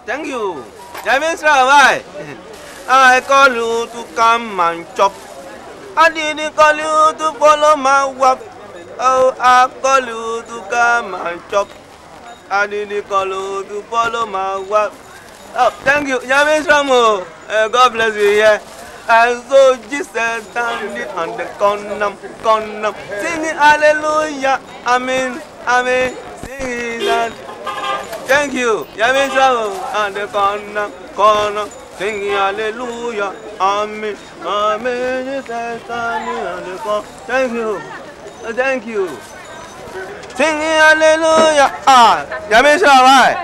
thank you. That means why? I call you to come and chop. I didn't call you to follow my work. Oh, I call you to come and chop. I didn't call you to follow my work. Oh, thank you. That means God bless you. Yeah. And so Jesus standing on the corner, singing hallelujah, amen, amen, singing that. Thank you. Yamin travel on the corner, singing hallelujah, amen, amen. Jesus standing on the corner. Thank you, thank you. Singing hallelujah. Yamin travel.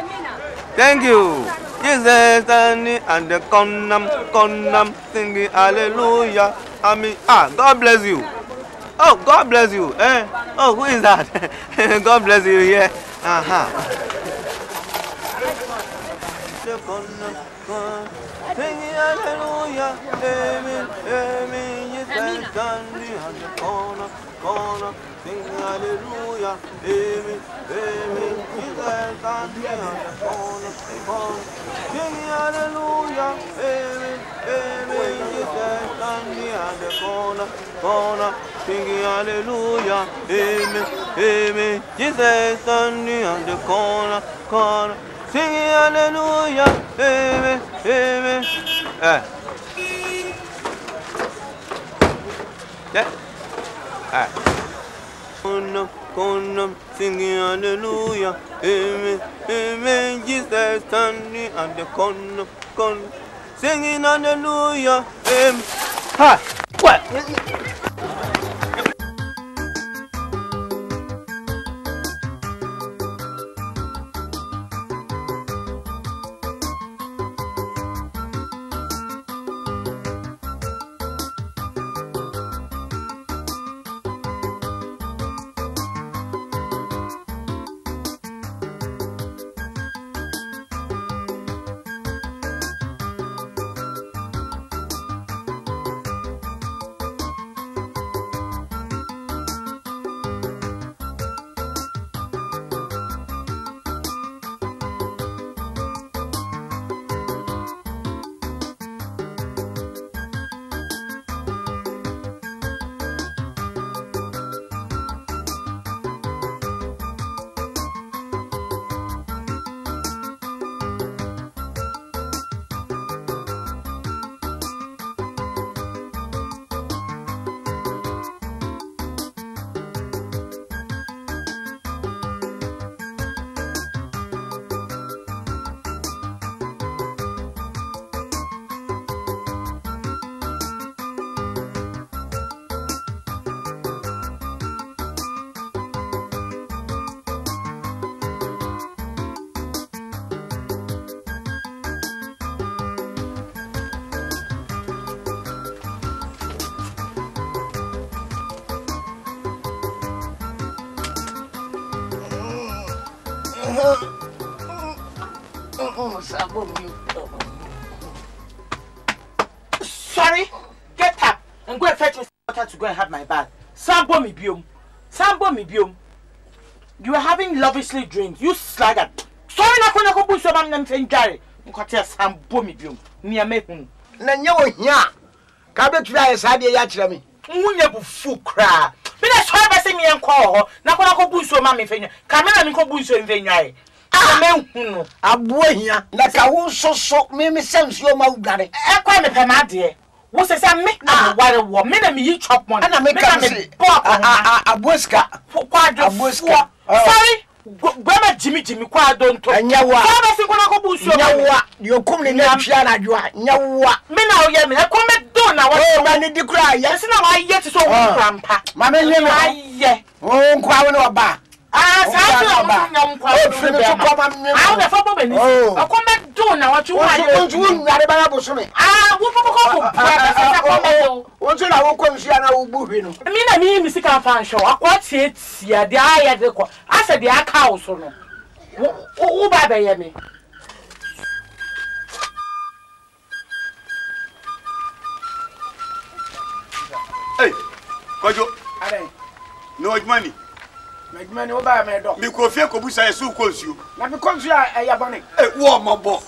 Thank you. Jesus standing on the corner, singing hallelujah. Amen. God bless you. Oh, God bless you. Oh, who is that? God bless you. Yeah. Singing hallelujah. Amen. Amen. Jesus standing on the corner, singing hallelujah. Amen. Amen. Jesus standing on the corner. Singing hallelujah, amen, amen. Jesus standing on the corner, singing hallelujah, amen, amen. Jesus standing on the corner, singing hallelujah, amen, amen. Corner, singing hallelujah, amen, amen. Jesus standing on the corner, singing hallelujah, amen. What? Sorry, get up and go and fetch me water to go and have my bath. Sambo mi biom. You are having lavishly dreams. You sluggard. Sorry, na kona ko buso mam nam fenjare. Nkote sambo mi biom. Nia me hu. Na nya wo hia. Ka betu ya sade ya kire me. Nwunya bu fu kra. Me na so ba se mi enko ho. Na kona ko buso mam fenjare. Ka me na mi ko buso mfenjare. Amenhunu abo hia na ka wo soso me sense yo ma udare e kwa me pema de wo se me na ware wo me na me yi chop money na me ka me aboska kwa do aboska sorry gwama jimi kwa do nto anyawa kwa be sin ko bu so anyawa yo kum ni na twa na adwo anyawa me na o ye me e kwa me do na wo ba ni di kura ye se na wa ye ti so wo krampa ma me hwe me ye o nkwa wo na oba sa so na nkwa o fi to kwa ma me a na fa bo be ni o kwa me do na wa tu wa ye o tu nware ba bo so me wo po ko pra kwa me do o tu na wo ko nsia na wo bu hwe no me na mi misika fa show akwa tie de aya de ko asa de aka wo so no wo ba be ye me hey kojo are no money Megmani oba me do. Mi ko fie ko busa yesu ko nsuo. Na mi ko nsuo ya bone. Wo mo bo.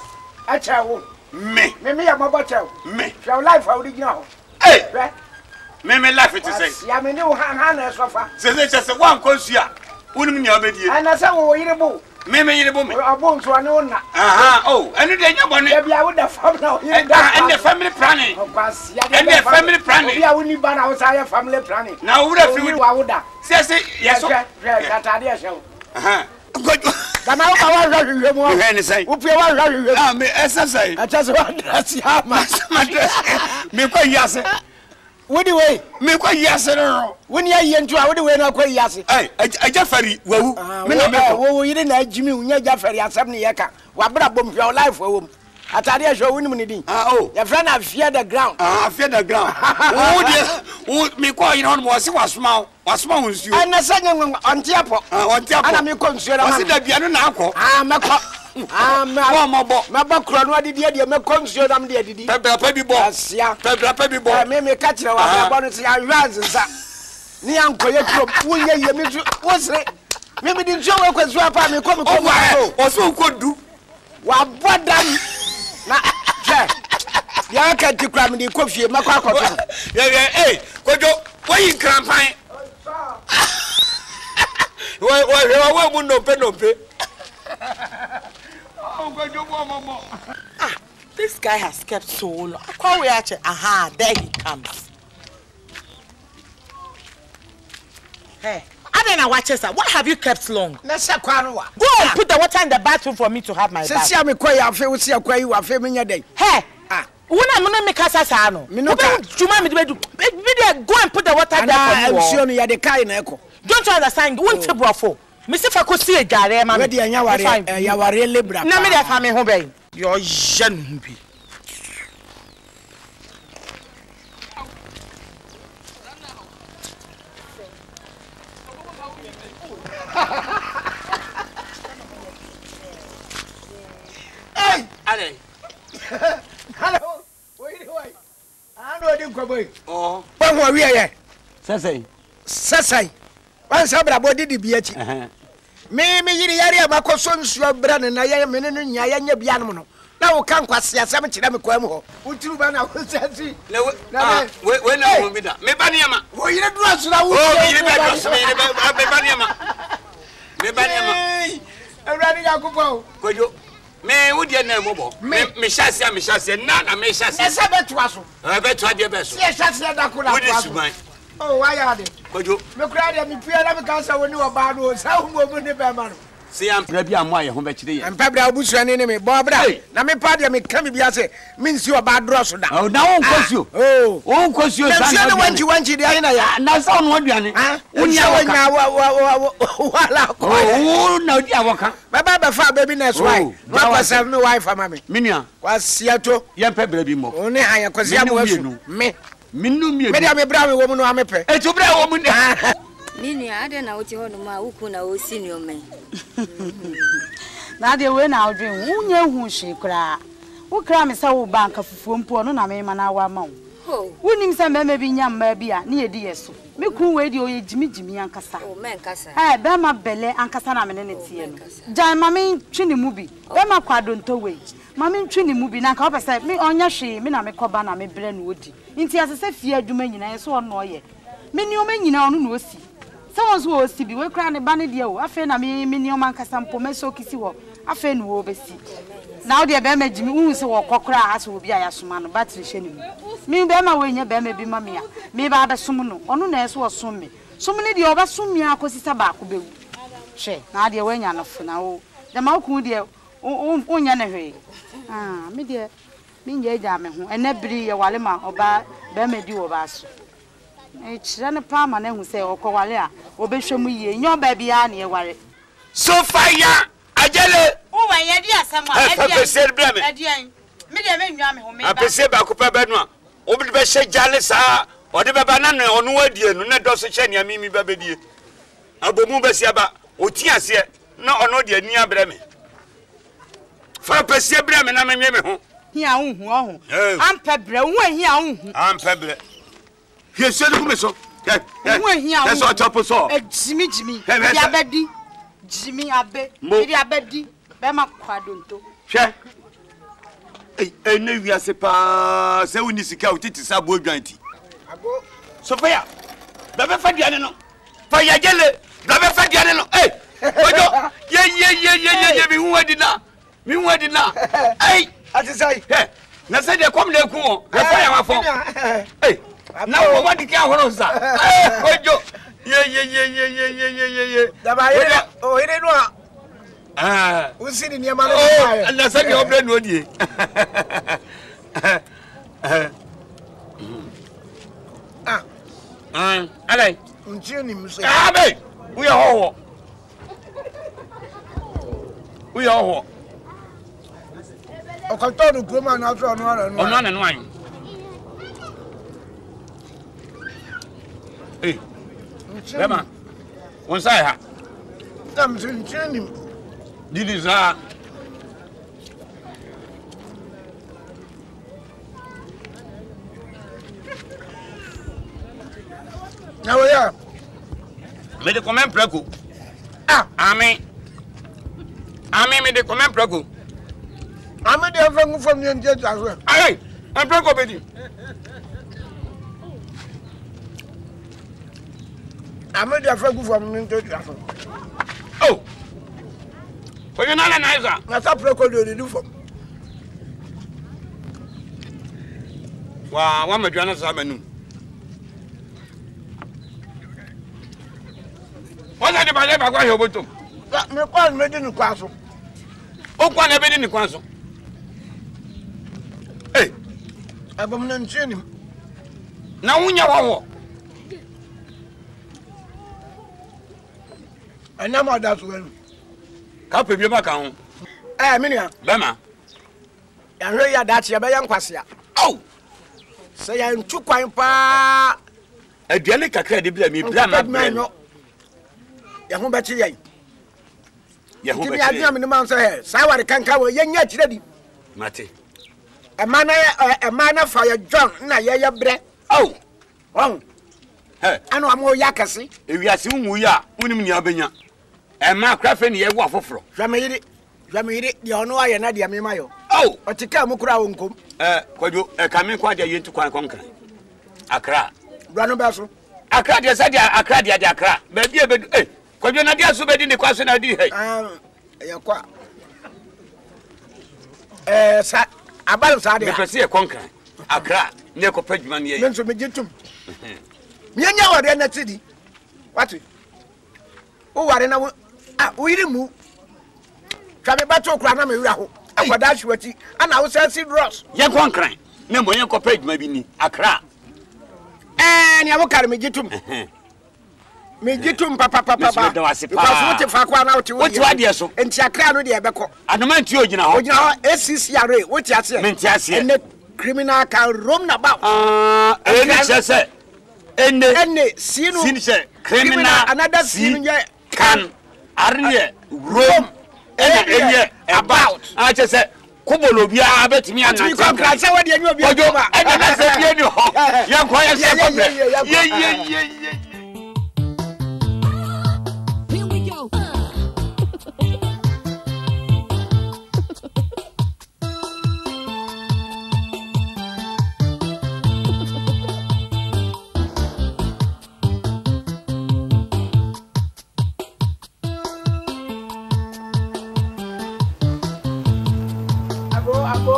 Achawo. Me. Me ya mabachawo. Me. Your life original. Hey. Me life it is. Ya me no han sofa. Say one consia. Unim nya obedi. Ana say wo yirebo. Me yirebo me. Abon so ane wona. Aha. Oh, enu de nya bone. Ya bia wo da fam na. And the family planning. And the family planning. Ya woni ba na wo say family planning. Now we have to wa wo da. Say yes. Katade e hwe. Aha. Dama wo wa hwe mu. Hwe ni say. Wo pie wa hwe. Ah, me exercise. Acha so wa dress ya ma. Me kwa yase. Wodi we me kwa yase no woni aye ntu a wodi we na kwa yase eh ajafari wawu me na me wo yire na ajimi unya ajafari asem ne yeka wa bra bom hwe life wo atade hwe woni mu ne din ya friend na fear the ground fear the ground wo me kwa yire no wose wasoma wonsuo ana sanya onte apo ana me ko nsuo na ma wose da bia no na akọ meko mabo kro no adidi de me konsio dam de adidi pebra bi bo asia pebra bi bo me ka kire wa bo no se anwanz nsa ni ankoye kro wonye ye me wo sere me di nso we kwasu apa me ko o so ko du wa bodam na che ya ka ti kra me di ko fie makwa akoto eh kojo woyi krampan wo mu no pe This guy has kept so long. Aha, there he comes. Hey, I don't know what you said. What have you kept long? Go and put the water in the bathroom for me to have my bath. See, me kwa ya fe, see kwa you afe me nya dey. Hey, una me kasa sa no. Chuma me do. Go and put the water there for me. I'm sure you the kai na eko. Don't you understand? Won't you brofo? Mr. Fakosi ejare ma me. We dey yaware lebra. Na me dey fa me ho ben. Yo jen bi. Hey, ale. Hello. Wait. I know dey ko boy. Oh. Won wo wi ye. Sesai. Wan sabra body di bi achi. Me yiri yari amakoso nsuo bra ne na ye me ne nya ya nya bia no no. Na wo kan kwase asem kire me kwa mu ho. Uturu ba na wo sesi. Na we na wo mi da. Me ba ne ma. Wo yiri du asura wo. Oh, yiri ba do so me ba ne ma. Me ba ne ma. Ewrani Yakubu. Kojo. Me wo de na mo bo. Me hyase na me hyase. Na se betu aso. Betu ade be so. Se hyase da kula. Wo de suman. Oh, why are they? Kojo. Me kura de me pia na me kansa woni wo ba no. Sa hu mo ne be ma no. Se am pra bia mo aye ho be kire ye. Am pabra obusu ne me bo bra. Na me pa de me ka me bia se me nsi wo ba dro so da. Oh, na won kosio. Oh, won kosio san. Na wanchi de ayina ya. Na sa won aduane. Unya wanya wala ko. Oh, na odi awoka. Baba ba fa baby na so ai. Ba kwasa me wife ama me. Minia. Kwasia to. Ye pe bra bi mo. Oni han ya kwasia mo asu. Me. Minnu mi. Me dia me bra me wo mu no amepe. E to bra wo mu. Nini ade na uti ho no ma uku na o senior men. Na de we na odwen unye hu hwe kra. Wo kra me se wo banka fufuo mpo no na me ma na wa ma wo. Ho. Wonim se mema bi nya mma bi a na ye di yeso. Me kun we di o ye jimi ankasa. O men kasa. Be ma bele ankasa na me ne tie no. Jan ma me twi ne mu bi. Be ma kwado nto we. Ma me twi ne mu bi na ka opese me onya hwe me na me koba na me bre na odi. Nti asese fie adwuma nyina ye so ono ye. Me ni o ma nyina ono na osi. Someone's who was to be working a banidio. I feel I mean, Minion Cassam Pomeso Kissio. I feel no oversee. Now the Bama Jimmy Woons or Cockra as will be a Yasuman, battery shinning. Me Bama when your Bama be Mamma. Maybe I have someone or no nurse was soon me. So many the over soon me a cosita back will be. She, now the way enough now. The Malco dear, oh, Yanaway. Ah, me dear, me ye damn, and never be a Walema or Bama do of us. Echira palma na hu se okowale a obehwemu ye nyo ba bia na ye ware so fire ajele wo wan ye dia sama adian me de me nwa me ho me ba apese ba ko pa ba no a obi be hye jale sa ode be ba na no ono wadie no na do so hye ne mimi ba bedie abomu be sia ba oti ase na ono de ani abre me fa pese bre me na me me ho hia unhu ohu ampe bre wo hia unhu ampe bre He said, "Kumeso, that's what Chapo saw." Jimmy, ya bedi, Jimmy Abe, Medi Abedi, Bema Quadunto. She, Hey, no, we are sepa. Say we need to go to Sabo Ganti. Sophia, Baba Fadiano. Fire Jelle, Baba Fadiano. Hey, yeah, me who did not. Me who did not. Hey, as I say, hey, now say they come there, cool. Fire my phone. Hey, now what the cow was that? Hey, yeah. Oh, it ain't one. We see in your man. Oh, and that's your friend, would you? Allez. Abe, we are all. We are all. I can tell the woman after one and wine. Hey, Emma, once I have. I'm training. Did is Now we are. Me de comment placo. Amen. Me de comment placo. I'm there from the end as well. Aye, I'm placo, baby. I'm there from the end. Oh, for you not an answer. That's a placo do for. Wow, one of Jonas Avenue. What are the Baleba going over to? Me call me in the castle. Oh, one ever in the council. Hey, I'm not seeing him. now when you are. I know my dad's well. Can't be back home. Eh, Minia, Bema. I know your dad's your young Quasia. Oh, Say I'm too quite pa. a delicate credit, me, Blamman. Yahu Betty. Yahu, I am in the mountain here. Sour can cover young yet ready. Mate. A manner for your John, na ya bread. Oh, I know I'm more yakasi. if you are soon, we are, Unimia, and my craft here, what for? Jamiri, the honor I and Nadia Mimayo. Oh, But to come, Mukra, could you come in quite a year to conquer? Accra. Run Basso. Accra, yes, Accra, Accra. Maybe a bit, eh? Could you not get so bad in the question I did? Yakwa. Sir, about Sadia. If I see a conquer, Accra, Nico Pegman, ye. Mention me get to me. You're in the city. What? Oh, I don't know. We didn't move. Come back to Cranam. I would dash with you, and I was saying Ross. Young conquering. No more young copage, maybe Accra. And you look at me, get to me, get to Papa, because what if I go out to what you are so, and Tiacra, the Abaco. I don't mind you know, SCCRA, what you say, and the criminal can roam about. And the scene, criminal, another scene can, roam, and about. I just said, Kubolo, you are bet me and you come cry. So what do you know? I said, you know, young quiet, yeah. Here we go.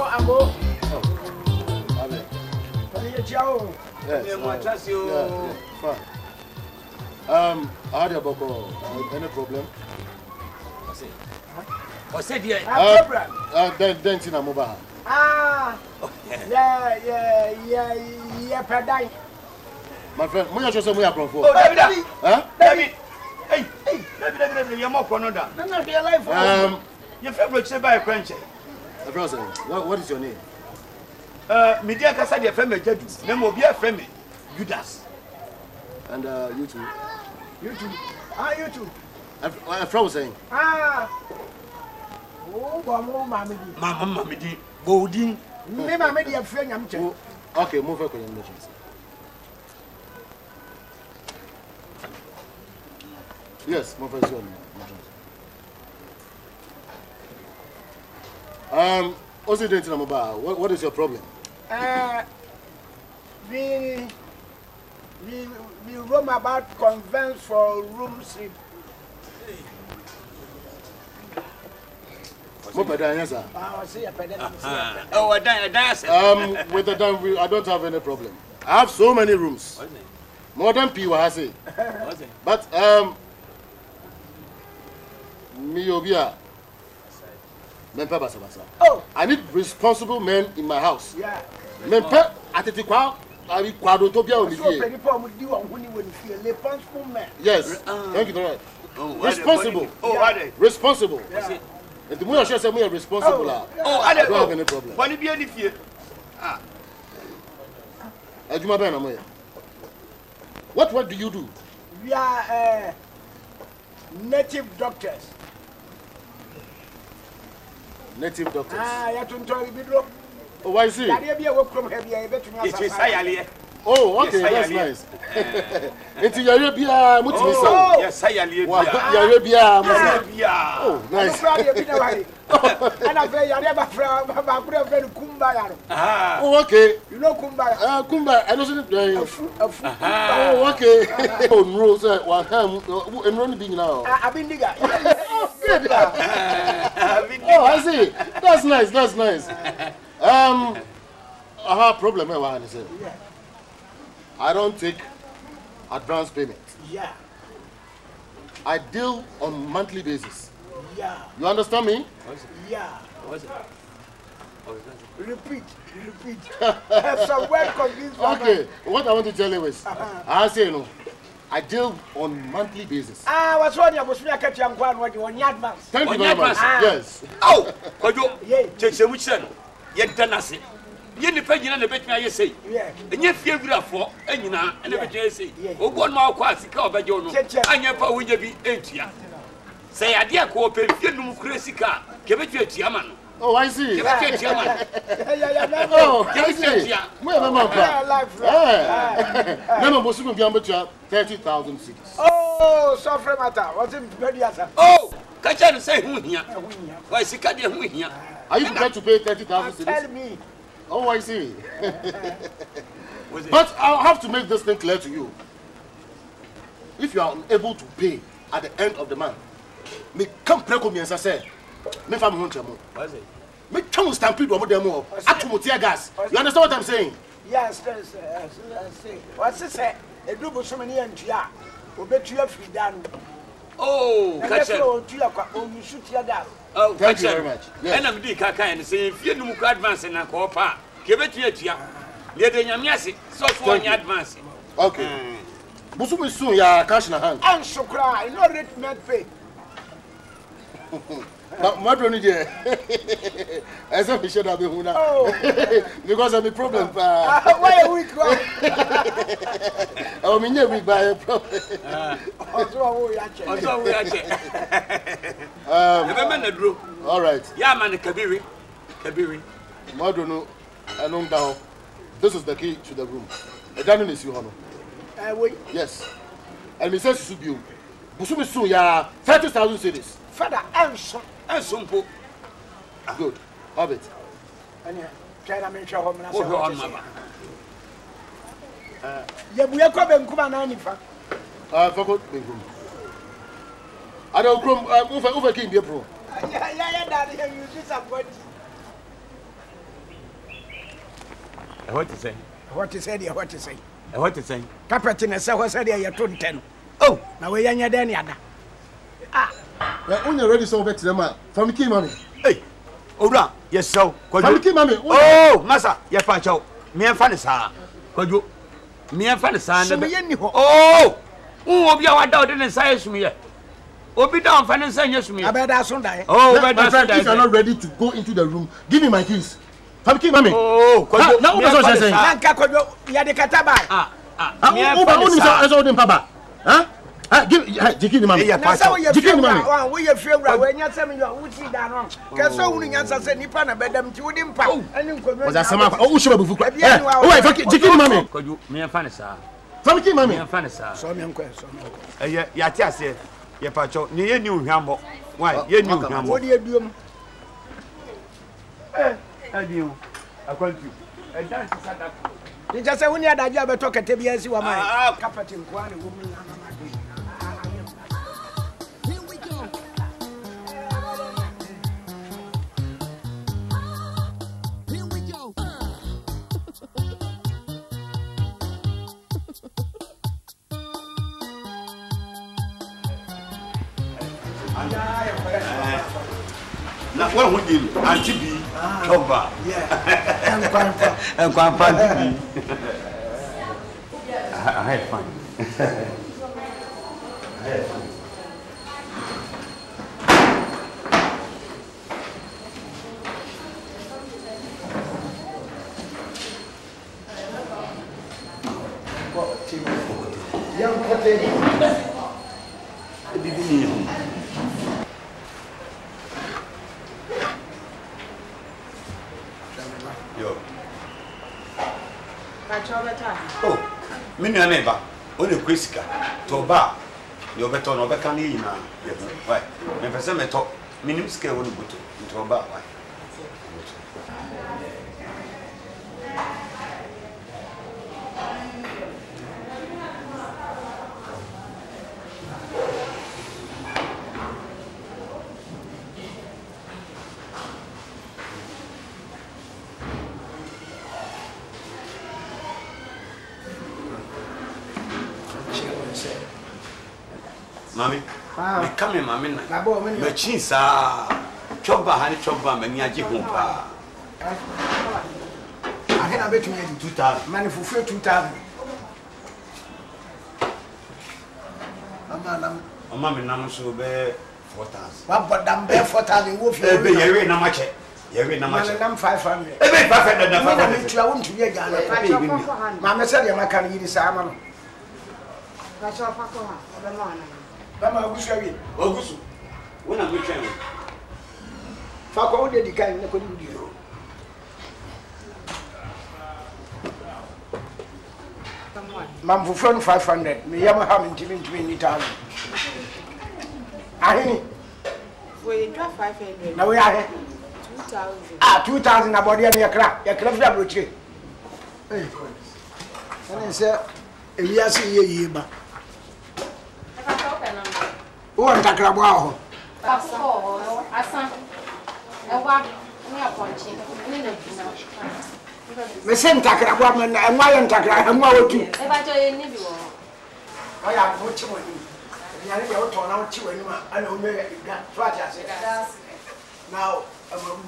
Abo. I had a boko. Any problem? What's that here? Then Tina Mubaha. Yeah, Padai. My friend, we are just we are from Oh, David. Huh? David. Hey, David, you're more Canada. None your life. Your favorite say by a French. What is your name? Media Casa, your family, Jedus. Name will be a family. Judas. And you too. You too. You too. A friend was saying. Oh, Mamma, Mamma, Bodin. Me, my media friend, I'm telling you. Okay, move on to the emergency. Yes, move on. What's it doing to Namaba? What is your problem? We roam about convents for rooms. With the dance, I don't have any problem. I have so many rooms. More than people has it. But I need responsible men in my house. Yeah. Yes. Thank you very much. Responsible. Responsible. And the more I say we are responsible, I don't have any problem. What do you do? We are native doctors. Native doctors? Oh, why is it? Oh, okay, that's nice. Into Arabia, yes, I am. Oh, nice. Oh, okay. You know Kumbaya? Kumbaya, I don't know. Oh, okay. Oh, no, sir. I'm running big now. I've been digger. Oh, I see. That's nice. That's nice. I have a problem. I don't take advance payment. Yeah. I deal on monthly basis. Yeah. You understand me? Yeah. Repeat. Some word confused. Okay. What I want to tell you is, I say I deal on monthly basis. What's wrong? I was going to catch you on your advance. Thank you very much. Yes. Oh, take which son? Yet Danasi. You depend on the bit I say. And you feel good for any now, and every say. Oh, one more quasi cover, John. I never will be 8 years. Say, I dare cooperate, you know, crazy car. Give it to a chairman. Oh, I see. Give it to a chairman. Oh, I see. Never was going to be 30,000 cities. Oh, so for matter. What's it? Oh, catch and say who here? Why, Sicadia, who here? Are you prepared to pay 30,000 cities? Tell me. Oh, I see. But I'll have to make this thing clear to you. If you are unable to pay at the end of the month, me come pray come as I say. Me family won't tell me. Me come stampede one more. Atomo tear gas. You understand what I'm saying? Yes, yes. What's it say? A double so many entria. We bet you have free down. Oh, catch it. You shoot your gas. Oh, thank you very much. And I'm the Kaka and say, if you know advance and a copa, give it to you. Let the Yamiasi, so for your advance. Okay. Busumi soon, ya cash na hand. I'm so cry, no rate not pay. But what do you need? As if we should have been because of the problem. Why are we crying? I mean, we buy a problem. All right. Yeah, man, Kabiri. Madono, I know now. This is the key to the room. The dining is you, honor. Yes. And he says to you, Busumi soon, ya 30,000 cities. Father, answer. Good. Have it. China make sure home. We are coming. Come on, forgot. I don't come over King Bro. Daddy, you disappoint. What to say? What to say? What to say? Captain, I said, you're 10. Oh, now we're young than when you're ready, so back to the man. From King Mommy. Hey, Ora, yes, so. From King Mommy. Oh, Massa, yes, Pancho. Me and Fanny, sir. Could you? Me and Fanny, son. Oh, who be our daughter and say me? Oh, be down, Fanny, say yes to me. I bet that's Sunday. Oh, but if you're not ready to go into the room, give me my keys. From King Mommy. Oh, now what's what you're saying? Give Jiki the money. Jiki the money. We are few when you're telling you who see that wrong. Because so many answers said Nippon and bedam to him. Was that some? Oh, should have. Oh, Jiki the money. Could you me and Fanny, sir? From King Mommy and Fanny, sir. So, young question. Yeah, said, yeah, Pacho, you knew Hambo. Why, you knew Hambo. What do you do? Adio. Akwantu. Dance sada. Did say when you had a job talk at TBS wa my carpet in Kwani woman. Here we go. Here we go. Na what would you Auntie B Toba? Yeah. And Quampa. I had fun. I had fun. Young Captain. Oh, many a neighbor, only Quisca, Toba, your beton or Becanina. Why? Never some at all. Minim scale won't go to Toba. Mammy, come in, mammy. My chins are Choba, honey, Choba, and Yajipa. I can bet you 2,000. Money for 2,000. Mammy, Nam so be 4,000. But I'm bare 4,000 wolf. You're not much. You're not much. I'm 500. Every 500. I want to be a gun. Mamma said, I'm a can eat this salmon. That's all for Mama Bushari, Ogusu. When I'm returning, Fako did the kind of you. Mam for phone 500, me Yamaha and Jimmy 20,000. I We drop 500. now we are 2,000. 2,000 about the other crap. Your club laboratory. And I said, yes, ye, but. Who want to grab wow? Me send takra bwa me na enwa ye takra enwa wotu e ba jo ye ni bi wo o ya bo chi woni ya ni o to na o chi woni ma ana o me ya so ati ase now ama mu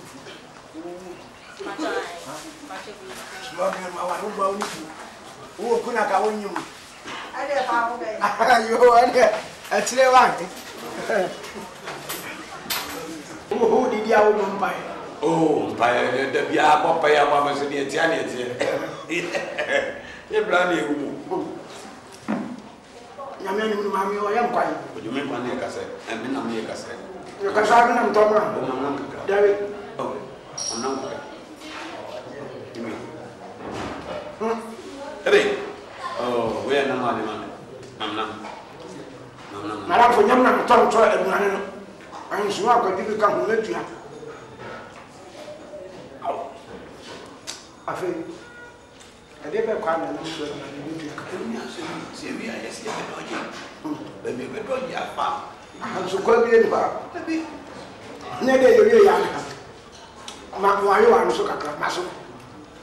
ma be ma wa no gba oni tu wo kuna ka wonyum ade ba wo be yo ade atire wa who did ya wo mpai oh mpai de bia papa ya mama so de tia ne tie e bra ne wu nyame ni mu mami o ya mpai o de me kwa ne ka se e me na me ka se yo ka sa na mto ma o na na ka david oh ona ka imi ebe oh we na ma ne ma nam mara fo nyam na mto mto e mu na no an so akwa di ka ho letua afi ade be kwa na no so na ni ka ni ase se wi aye se be doje be doje afa an so kwa bi ni ba bi ne de yo ya ma mo ayo an so kakra ma so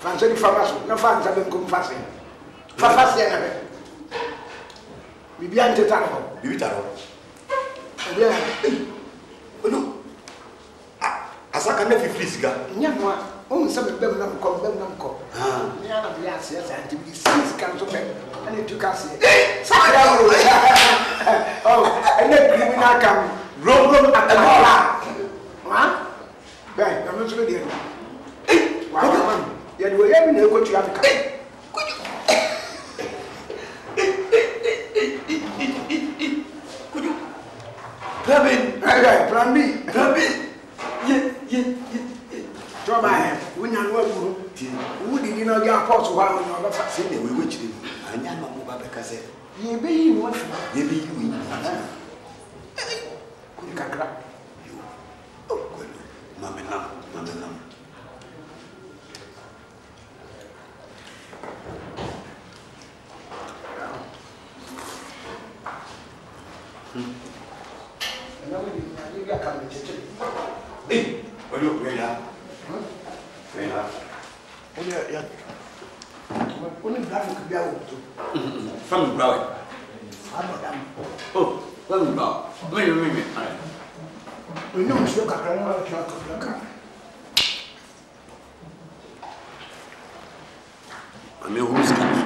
fanse di fama so na fa nza be ko mfase fa fase na be bibi an teta no bibi taro ebe ono asaka na fifili siga nya mo o nsa be bem na ko ni ana bi ase ase anti bi sis kan so be ana tu ka se sakra ro oh ene criminal kam rom atala ma be na mo so de wa ya de we ya bi na ko tu afika Plan B. Trouble. When you know who did you know your apostle while on your facility, which I never move up because you be what you be doing. Hey, what do you play now? Play now. Only black could be able to. From Brown. Oh, from Brown. Wait. We know it's your car. I mean, who's coming?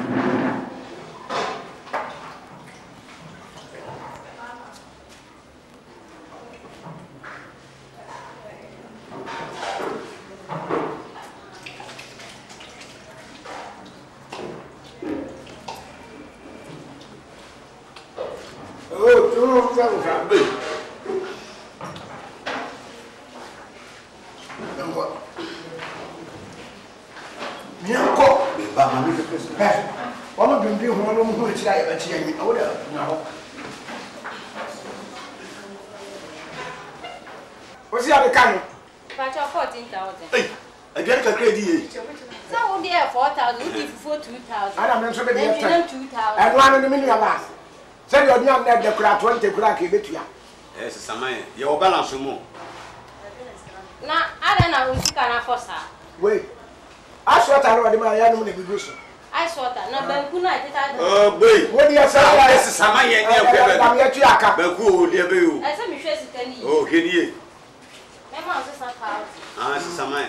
What's the other kind? But 14,000. Hey, I get a credit. So only 4,000, for 2,000. I don't know, so many Then 2,000. and 1 million last. Say you're young, that the crowd 20 crack a bit. Yes, Samay, your balance more. Now, I don't know who's going to force her. Wait, I swear I know my young woman. I saw that. No, but good night. Oh, wait, What do you say? Yes, Samay, I'm yet to Yaka. Baku, dear Bill. I said, Michelle, you can eat. Oh, can you? My mom says, Ah, Samay.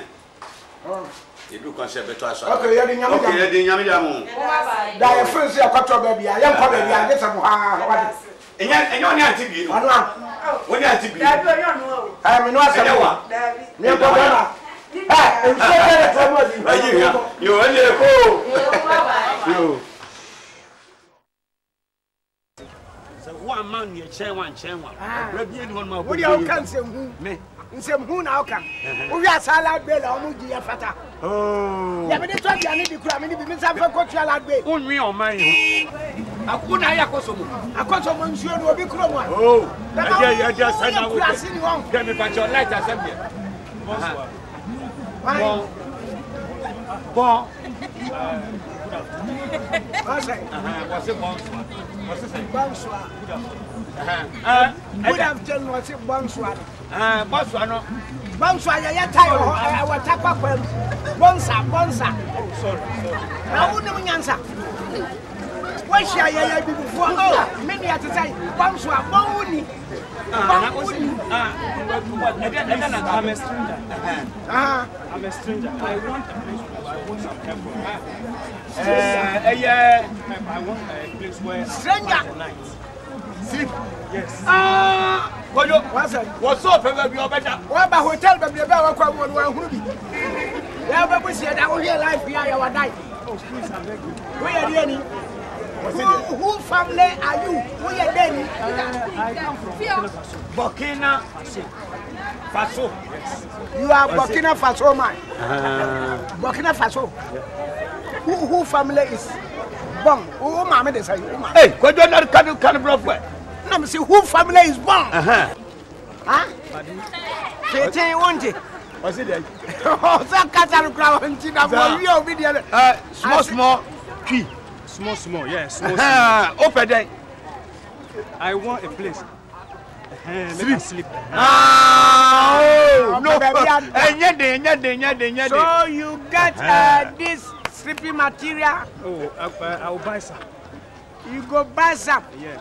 You do concept better. Okay, you're the young okay, you're the young man. That first year, cut baby. I am coming. I get some. And you're not to be. When you're to be, I'm not you're only a fool. So one man, you chair one. What do you cancel me? Nsem hu na oka wo wi salad be la omu ji fata oh ya me de to bia ne bi kura me ni bi me sa fa ko salad be unwi o man ho akuna ya kosomo nsuo no obi kuro mu oh ya sana wo get me patch your light assembly bon what's it bonsoir good afternoon what's it bonsoir bonsoir bonsoir ya tayo ho wa takwa kwam bonsa oh sorry na wo ne munyansa wa hia ya bibufo oh me dia tetai bonsoir bonwuni I'm a stranger. I'm a stranger. I want a place where I want some temple. I want a place where stranger I night. Sleep. Yes. What's up, baby? What about hotel, baby? About what we be? Yeah, but see that we here life here, our night. Oh, please, I beg you. Where are you? Who family are you? Where are you? I come from Burkina Faso. Burkina Faso. Yes. You are Burkina Faso, man. Burkina Faso. Yeah. Who family is born? Who mama they say? Hey, could you not can bluff? No, me say who family is born? Huh? Fete won't. What's it then? Oh, that cattle crowd and tina for you obedient. Small key. Small, yes. Small. Open there. I want a place. Sleep. No. So you get this sleeping material? Oh, I'll buy some. You go buy some? Yeah.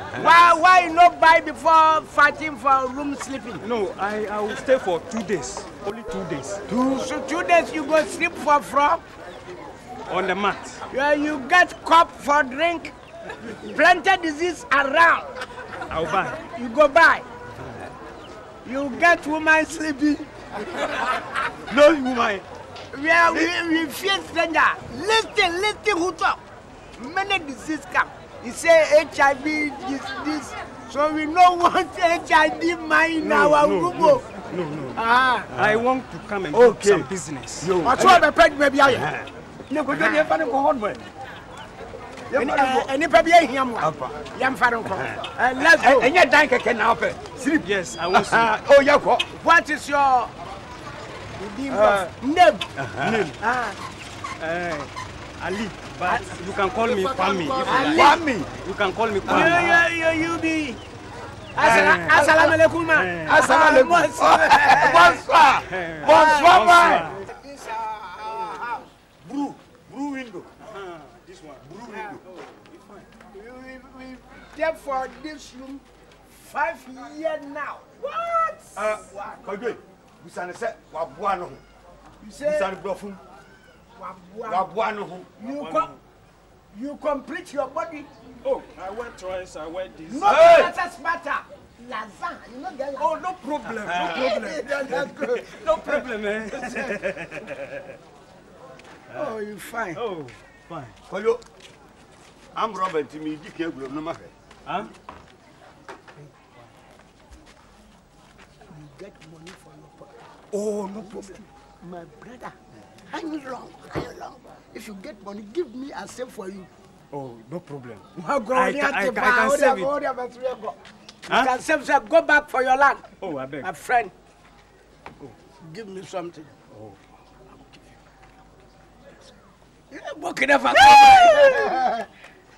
Why you not buy before fighting for room sleeping? No, I will stay for 2 days. Only 2 days. So 2 days you go sleep for from? On the mat. Yeah, you get cup for drink. Plenty disease around. I'll buy. You go buy. You get woman sleeping. No woman. We feel stranger. Listen who talk. Many disease come. He say HIV this. So we don't want HIV mine in our room. No. I want to come and do some business. What's what the pet baby are? No, go there for the hard Any baby here mo. Yam faron ko. Let's go. And you dank can now sleep. Yes, I want sleep. Oh, yeah. What is your name? Ali, but you can call me Kwame. Kwame. You can call me Kwame. You be Assalamu alaikum, ma. Assalamu alaikum. Bonsoir. Bonsoir. Blue window. This one. Blue window. We there for this room 5 years now. What? Kojo, we say wabua no. You say we say blofum. Wabua no. You complete your body. Oh, I wear twice. I wear this. No, that's matter. Lazan, you know that. Oh, no problem. No problem. That's good. No problem, man. Oh, you fine. Oh, fine. Kojo, I'm Robert. Me dike gro no mafe. Huh? You get money for your pocket. Oh, no problem. My brother, I'm long. If you get money, give me a save for you. Oh, no problem. I can save it. You can save, sir. Go back for your land. Oh, I beg. My friend. Oh. Give me something. Oh.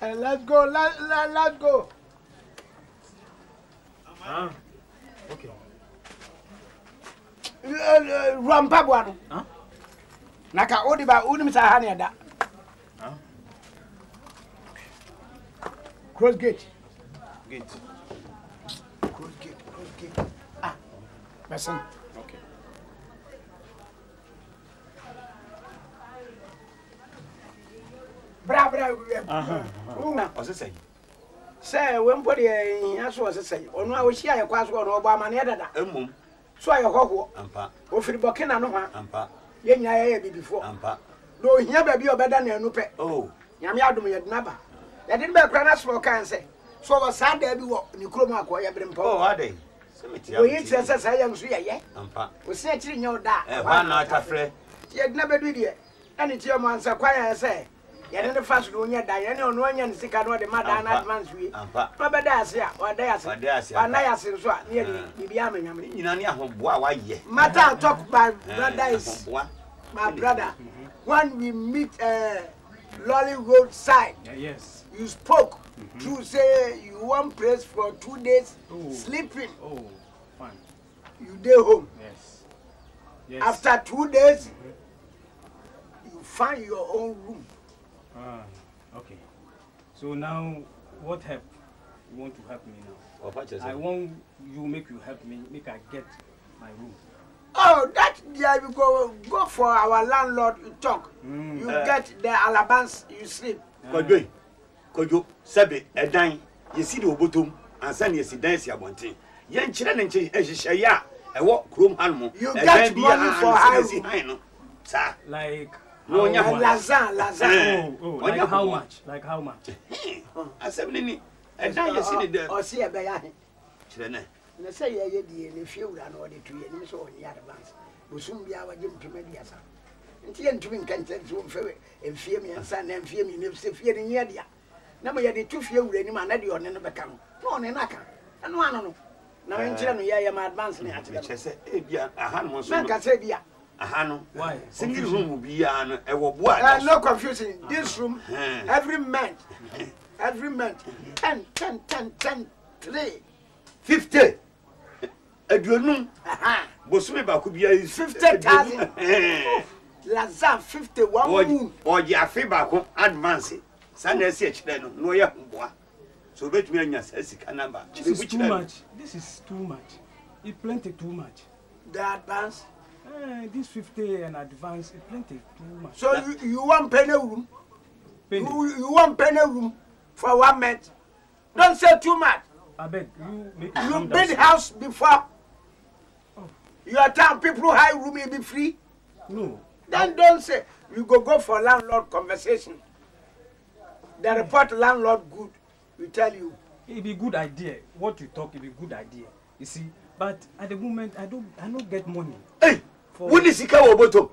Let's go. Let's go. Okay. Rampa buanu. Huh? Naka odiba unim sa hani ada. Huh? Cross gate. Gate. Cross gate. Ah. Listen. Okay. Bra. Ose say. Say when put the aso ose say. Onu a wo hia ye kwaso ono obo amane dada. Emum. So aye hoho. Ampa. O firi Burkina no ha. Ampa. Ye nya ye bibifo. Ampa. No hia ba bi obeda na anu pe. Oh. Nyame adom ye denaba. Ye de be kra na so kan say. So was sad there be wo ni krom akọ ye brempo. Oh, ade. Semeti. O yin tse say ye nso ye ye. Ampa. O se akiri nya oda. Hwa na atafre. Ye denaba du die. Ani ti o man sa kwa ya say. Ye ne fast no nya da ye ne ono anya nsika no de mada na advance wi. Ampa. Ma beda ase a, o da ase. Wa na ya ase so a, ne ye bibia amanyam. Nyina ne ahoboa wa ye. Matter talk by brother is my brother. When we meet Lolly Road side, Yes. you spoke to say you want place for 2 days sleeping. Oh, fine. You day home. Yes. Yes. After 2 days, you find your own room. Okay. So now, what help you want to help me now? I want make you help me, make I get my room. Oh, that there you go for our landlord. You talk. You get the allowance. You sleep. Kojo, sabe edan ye si de obotom ansa na ye si dan si abonten. Ye nkyere ne nkyere ehihye ya ewo krom hanmo. You get money for how? Sa. Like No, Lazan. Oh, like how much? Like how much? Asem ni edan ye si de de. O si e be ya he. Kyere na. Na say ye die ne fie wura na o de to ye ni so oni advance. Bosum bia wa gem tuma dia sa. Nti ye ntumi nkanche so mfewe emfie mi ansa na emfie mi ne se fie ni ye dia. Na mo ye de to fie wura ni ma na de one no beka no. No one na ka. Eno ano no. Na we nkyere no ye ma advance ni ate. Kyere se e bia aha no so. Na ka se bia. Aha no. Why? Single room bia no e wo boa. No confusion. This room every month 10 3 50 Aduonum. Bosumi ba ku bia 50,000. Lazan 51 moon. O ya fe ba ko advance. Sa na esi e kire no no ye boa. So betumi anya sa sika number. This is too much. This is too much. It plenty too much. The advance? This 50 and advance, it plenty too much. So you want penny room? You want penny room for 1 month? Don't say too much. I beg you make you build house before. Your town people high room will be free. No. Then don't say you go for landlord conversation. The report landlord good. We tell you. It be good idea. What you talk, it be good idea. You see, but at the moment I don't get money. Hey, when is sika wo boto?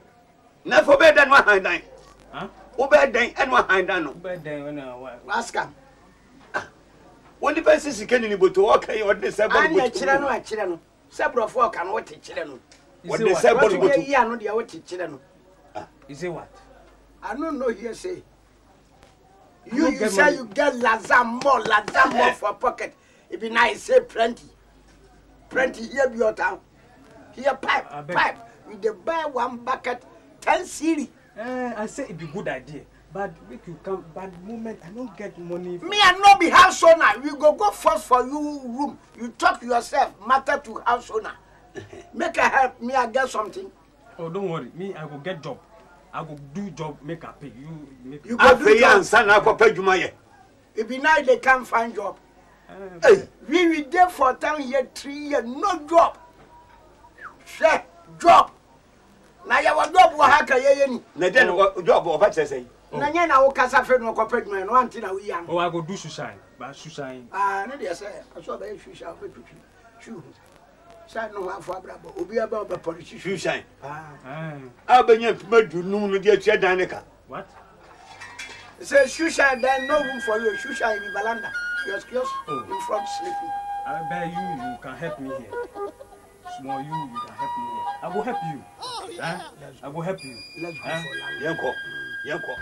Na for bed and one hand. Huh? Wo bed then and one hand no. Bed then when ask am. When the person sika ni boto, okay, or the seven. And a chira no. Several folk can what teach them. What the seven boto? Yeah, no, they are what teach them. You say what? I don't know here say. You say you get Lazan more for pocket. It be nice, say plenty. plenty here be your town. Here pipe. With the buy 1 bucket 10 cedi. I say it be good idea. But make you come bad moment, I don't get money. Me and no be house owner. We go first for you room. You talk yourself, matter to house owner. Make a help me, I get something. Oh, don't worry. Me, I will get job. I will do job, make a pay. You go do job. Son, I go pay you my. If be now they can't find job. Hey, we will there for town here 3 years, no job. Share job. Now your job will hack a year. Na then job what say? Na nya na wo kasa fe no corporate man no anti na we am. Oh, I go do shoeshine. But shoeshine. No dey say. I saw be shoeshine be tutu. Shoe. Say no wa for abrabo. Obi aba be polish shoeshine. Abenya madu num no dey tia dan ka. What? Say shoeshine then no room for you. Shoeshine in Balanda. Yes, in front sleeping. I bet you can help me here. Small you can help me here. I will help you. I will help you. Let's go for Yanko. Yanko.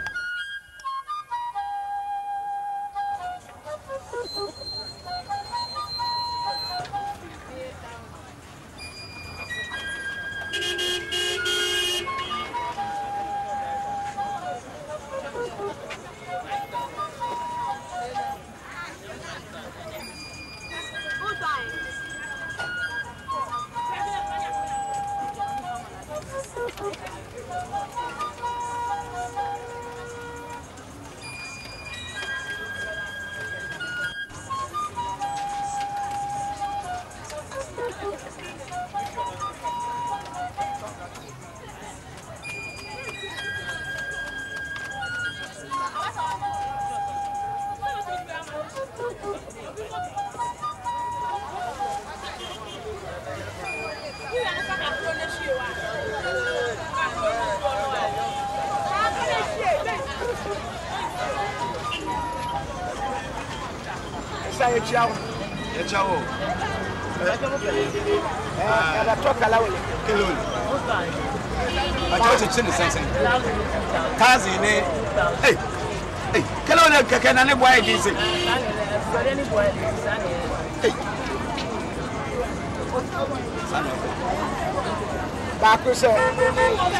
Ciao. Toca lá olha. Acho que sense. Kazi ne. Hey. Hey, kala na kaka na ne boy di se. Ba ko se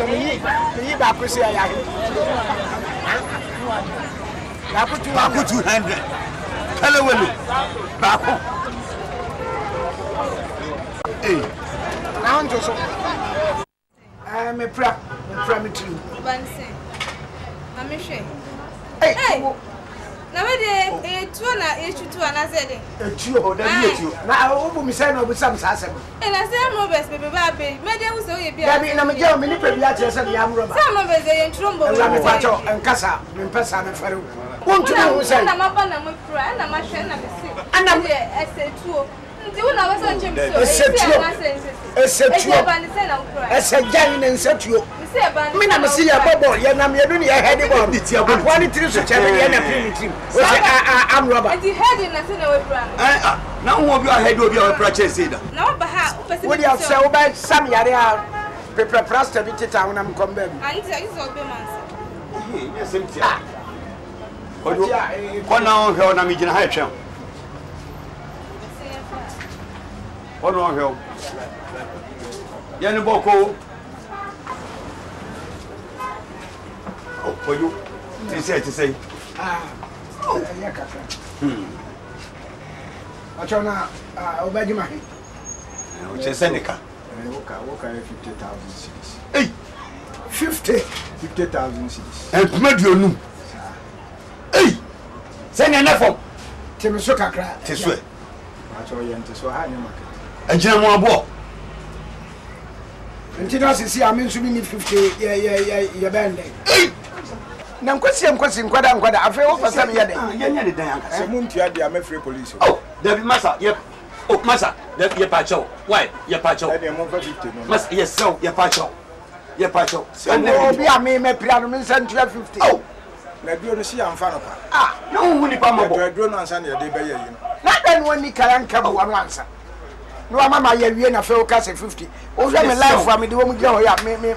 mi ba ko se ya. Ba ko 200. Hello, back home. Hey, now I'm just I'm a primitive. Hey, now where two and I said it. Now, open me saying over some sassy. And I said, Roberts, baby, Madame was so happy. I'm a girl, many people at us and Yam Robert. Some of us in Trumbo and Casa, in Passa and Ferro. Won't you know? I'm up and I'm a friend, I'm a friend of the sea. And I'm here, I said, two. Do you know what's Jim? I said, Jan and said to you. Me na see a bubble, ya na me do ni head bomb. One it is such a team. I'm Robert. And you head in a sinner with brand. Now who be head of your purchase either. No, but how? Would you have so bad some yard? Prepare plaster bit it town and come back. I need to be man. Yes, empty. What now? How na me jina high channel. What wrong here? Yanni Boko. Oh, for you. To say. I try now. Obey my head. Which is Seneca. Okay, 50,000 cities. Hey, 50,000 cities. And made you know. Hey, send enough of Timisoka cry. Tisway. That's all you enter so high in the market. A general war. Until I see, I mean, to be 50, yeah, band. Now, question, I feel for some year. I won't hear the American police. Oh, there be massa, yep. Oh, massa, that your pacho. Why, your pacho? Must, yes, so, your pacho. Your pacho. And there will be a me, piano, send 50. Oh, let you see I'm fan of her. Ah, no, when you come up, I don't answer your day by you. Not then when you can come one answer. No, Mamma, you're a fair cast at 50. Oh, let me life for me, the woman go, me,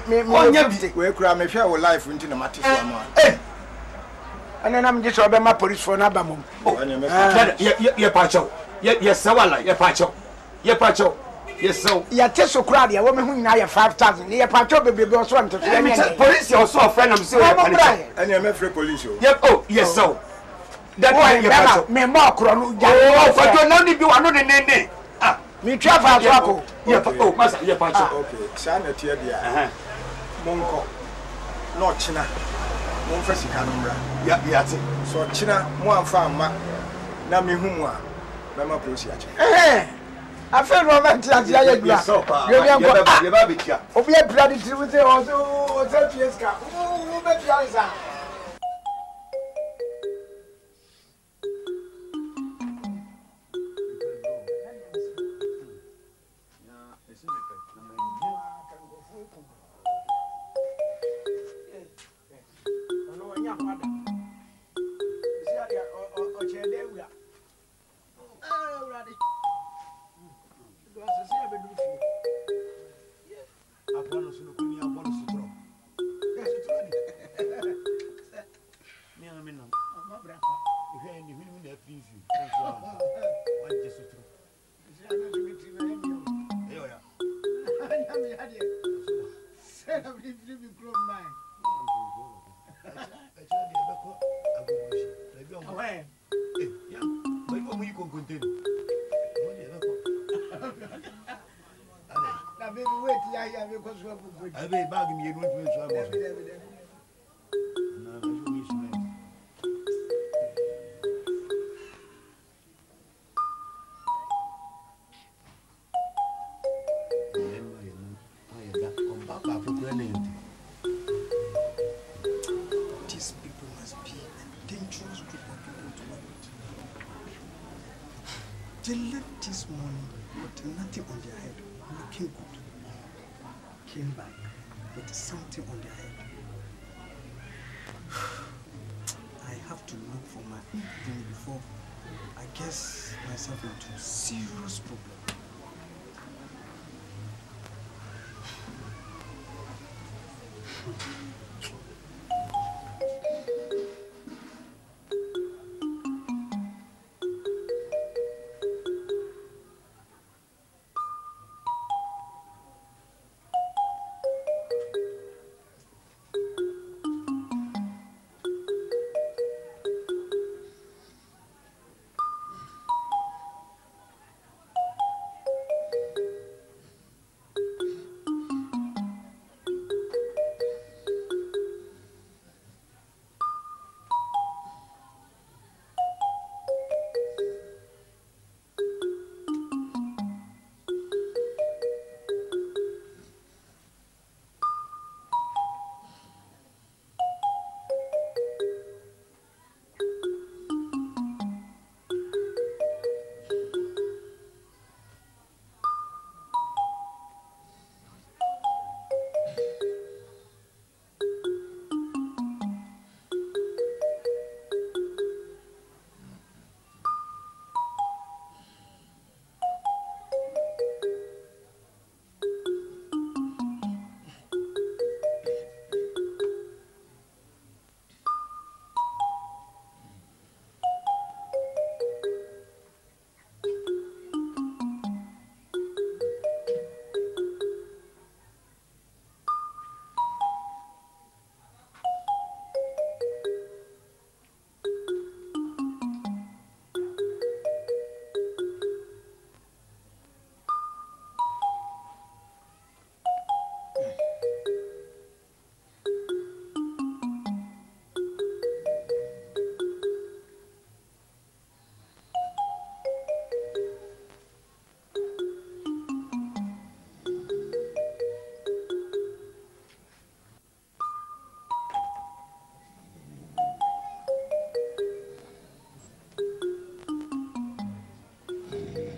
we cram a fair life into the matter. And then I'm just over my police for an album. Oh, your pacho. Yes, Sawala, your pacho. Your pacho. Yes, so. Ya teso kura de wo me hu nyina ya 5000. Ye pacho bebebe o so ntoto ya me. Police also a friend am say. And you free police. Yep. Oh, yes, so. That way you pacho. Me mo kro no ja. Oh, for no ni bi wa no ne. Ah, me twa fa so ako. Yeah, oh, masa, yeah, pacho. Okay. Sa na tie dia. Monko. No china. Mon fa sika no mra. Ya ti. So china mo amfa amma. Na me hu mu a. Be ma police ya che. I feel romantic as you are. You are be kia. Obi e bloody tribute also 30 years ka. Who be pianza? They left this morning with nothing on their head, looking good. Came back with something on their head. I have to look for my own thing before I get myself into serious problem.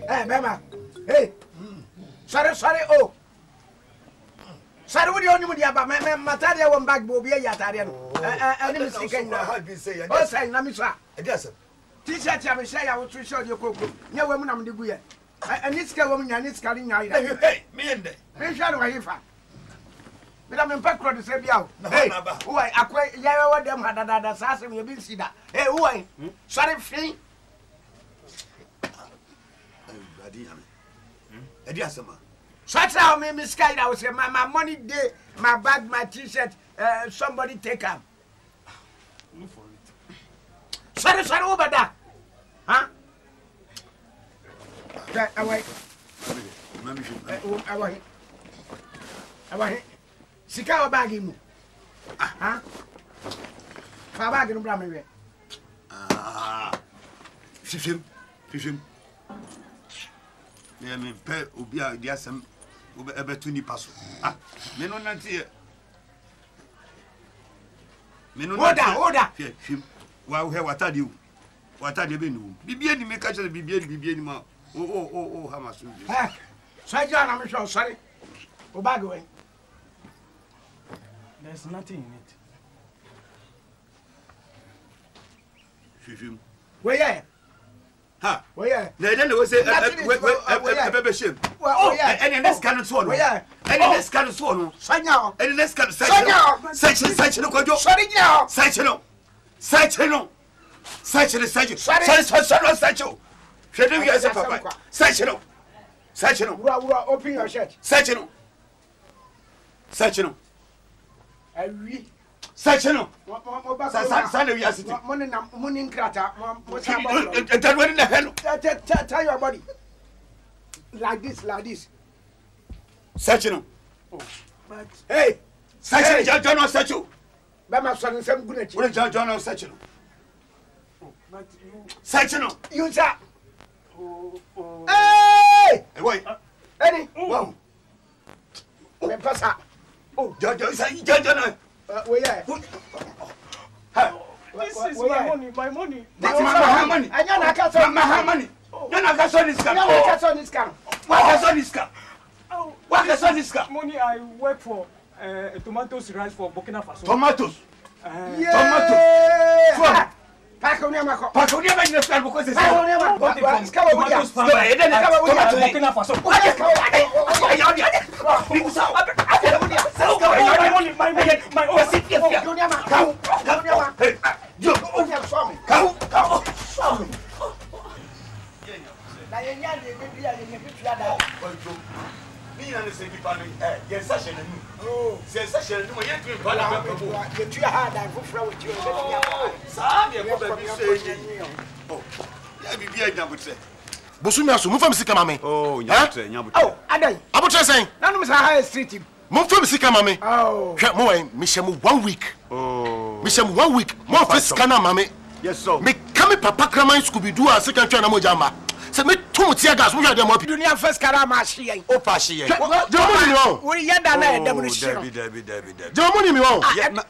Hey, Mama. Hey. Sorry, oh. Sorry, what do you want to do about my Mataria one back, Bobby Yatarian? I didn't see anything. Oh, say, Namisa. Yes, sir. Teacher, I say I will show you cook. No woman, I'm the good. And it's a woman, and it's carrying out. Hey, me and the shadow of Hifa. But I'm in Pacro to say, hey, who I acquire Yawa them had that assassin, you've been see that. Hey, who I? Sorry, free. So now me sky I was say my money day, my bag, my t-shirt, somebody take them. Look for it. Sorry over there. Huh? Away. Away. Sika bag mu. Huh? Fa bag no bra me we. Fifim. Me me pe obi a di asem obetu ni paso. Ah, me no nantie. Me no nantie. Order. Fifim. Wa he watade o. Watade be nu. Bibie ni me ka chere bibie ni ma. Oh, how much? So I'm sure, sorry. Go back away. There's nothing in it. Fifim. Where ya? Ha? Where ya? Then they will say, shame. Oh, and this kind of swallow. And this kind of swallow. Sanya. And this kind of such no kojo. Sorry now. Such no. Shedem you say papa. Such no. Open your shirt. Such no. Awi. Such no. Sana we are sitting. Money krata. That one in the hell. Tell your body. Like this. Such no. Hey. Such no. John such you. Bama son some good. What John such no. Such no. You sir. Hey! Wait. Eddie. Wow. Me passa. Oh, John. Where ya? This is my money. My money. I don't have money. What is on this car? Money I work for tomatoes rice for Burkina Faso. Tomatoes. Pakonia because it's Bosumi aso mu fam sika mame. Oh, adan. Abotre sen. Nanu sa high street. Mu fam sika mame. Oh. Hwe mo wen me shemu 1 week. Oh. Me shemu 1 week. Mo fa sika na mame. Yes sir. Me kame papa kraman Scooby Doo a sika twa na mo jamba. Se me tum tia gas mo hwa de mo pi. Dunia first kara ma hye yen. O pa hye yen. Je mo ni won. We yeda na edam no hye. David. Je mo ni mi won.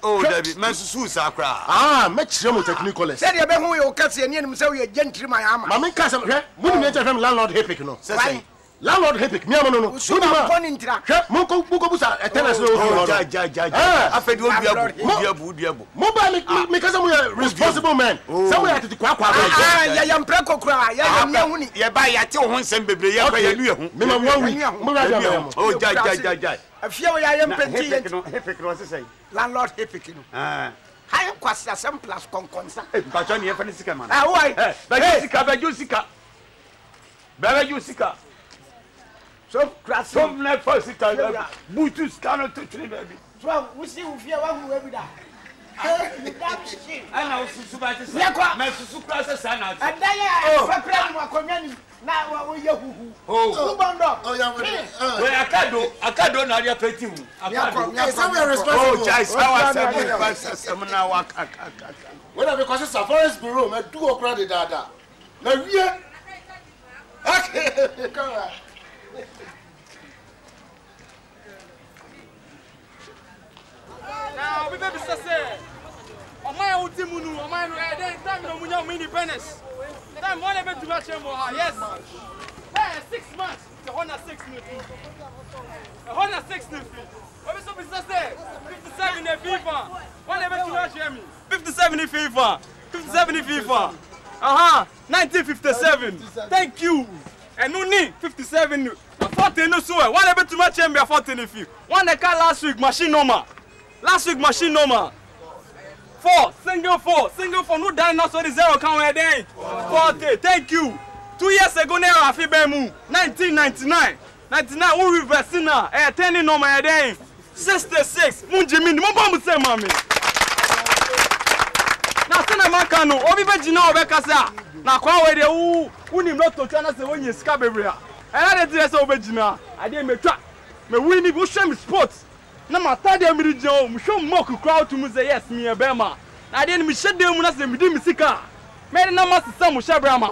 Oh, David, man susu sakra. Ah, me kire mo technical. Se de be hu ye o kase ni enim se we gentleman ama. Mame ka se hwe, mo ni me tell landlord Hepic no. Why? Landlord Hepic mi amono no. So na phone intira. Hwe, mo ko busa tenants no. Afedi oduabu. Mo ba me ka se mo responsible man. Se we atiti kwa. Ah, ya mpre kokura, ya me hu ni. Ye ba ya te ho nsem bebre ye kwa ya nu me ma 1 week. Mo ra dia. Oh, jai. Afia we ya mpenti yen. Hepic no se say. Landlord Hepic no. High kwasi asem plus konkonsa. Ba cho ni e fa ni sika man. Ah, why? Ba ju sika. So crass. Some like for sika. Butu sika to three baby. So we see we fear one who every day. Ana susu ba ti say. Me susu crass say na. Adaya fa pram akonya ni na wo ye huhu. Oh. Ubondo. Oh yeah. We akado na dia peti mu. Akado. Yes, we are responsible. Oh, jai sawa sem na wa kaka. When I because it's a forest bureau, me do okra de dada. Na wie. Okay. Come on. Now, we baby say, "On my own team, on my own time, no money, independence. Time one event to match him, yes. Hey, 6 months. The Honda 6 new. The Honda 6 new. What is up, say? 57 in FIFA. One event to match him. 57 in FIFA. 57 in FIFA. 1957. Thank you. And no need 57. 14 no so. One event to match him. 14 in FIFA. One the car last week machine normal. Last week machine normal. 4 single 4 no dinosaur 0 count where day 40. Thank you. 2 years ago now afi be mu 1999 99 we reverse now. 10 no my day. 66. Mun Jimmy, mo ba mu say mami. Na se na maka no, obi be gina obekasa. Na kwa we de uni no to twa na se wonye sika bebre a. Na de se obi gina. Ade metwa. Me win bu sham sports. Na mata de mi gina, mo show mock crowd to mu say yes me e be ma. Na de mi shede mu na se mi di mi sika. Me na ma se mu shabra ma.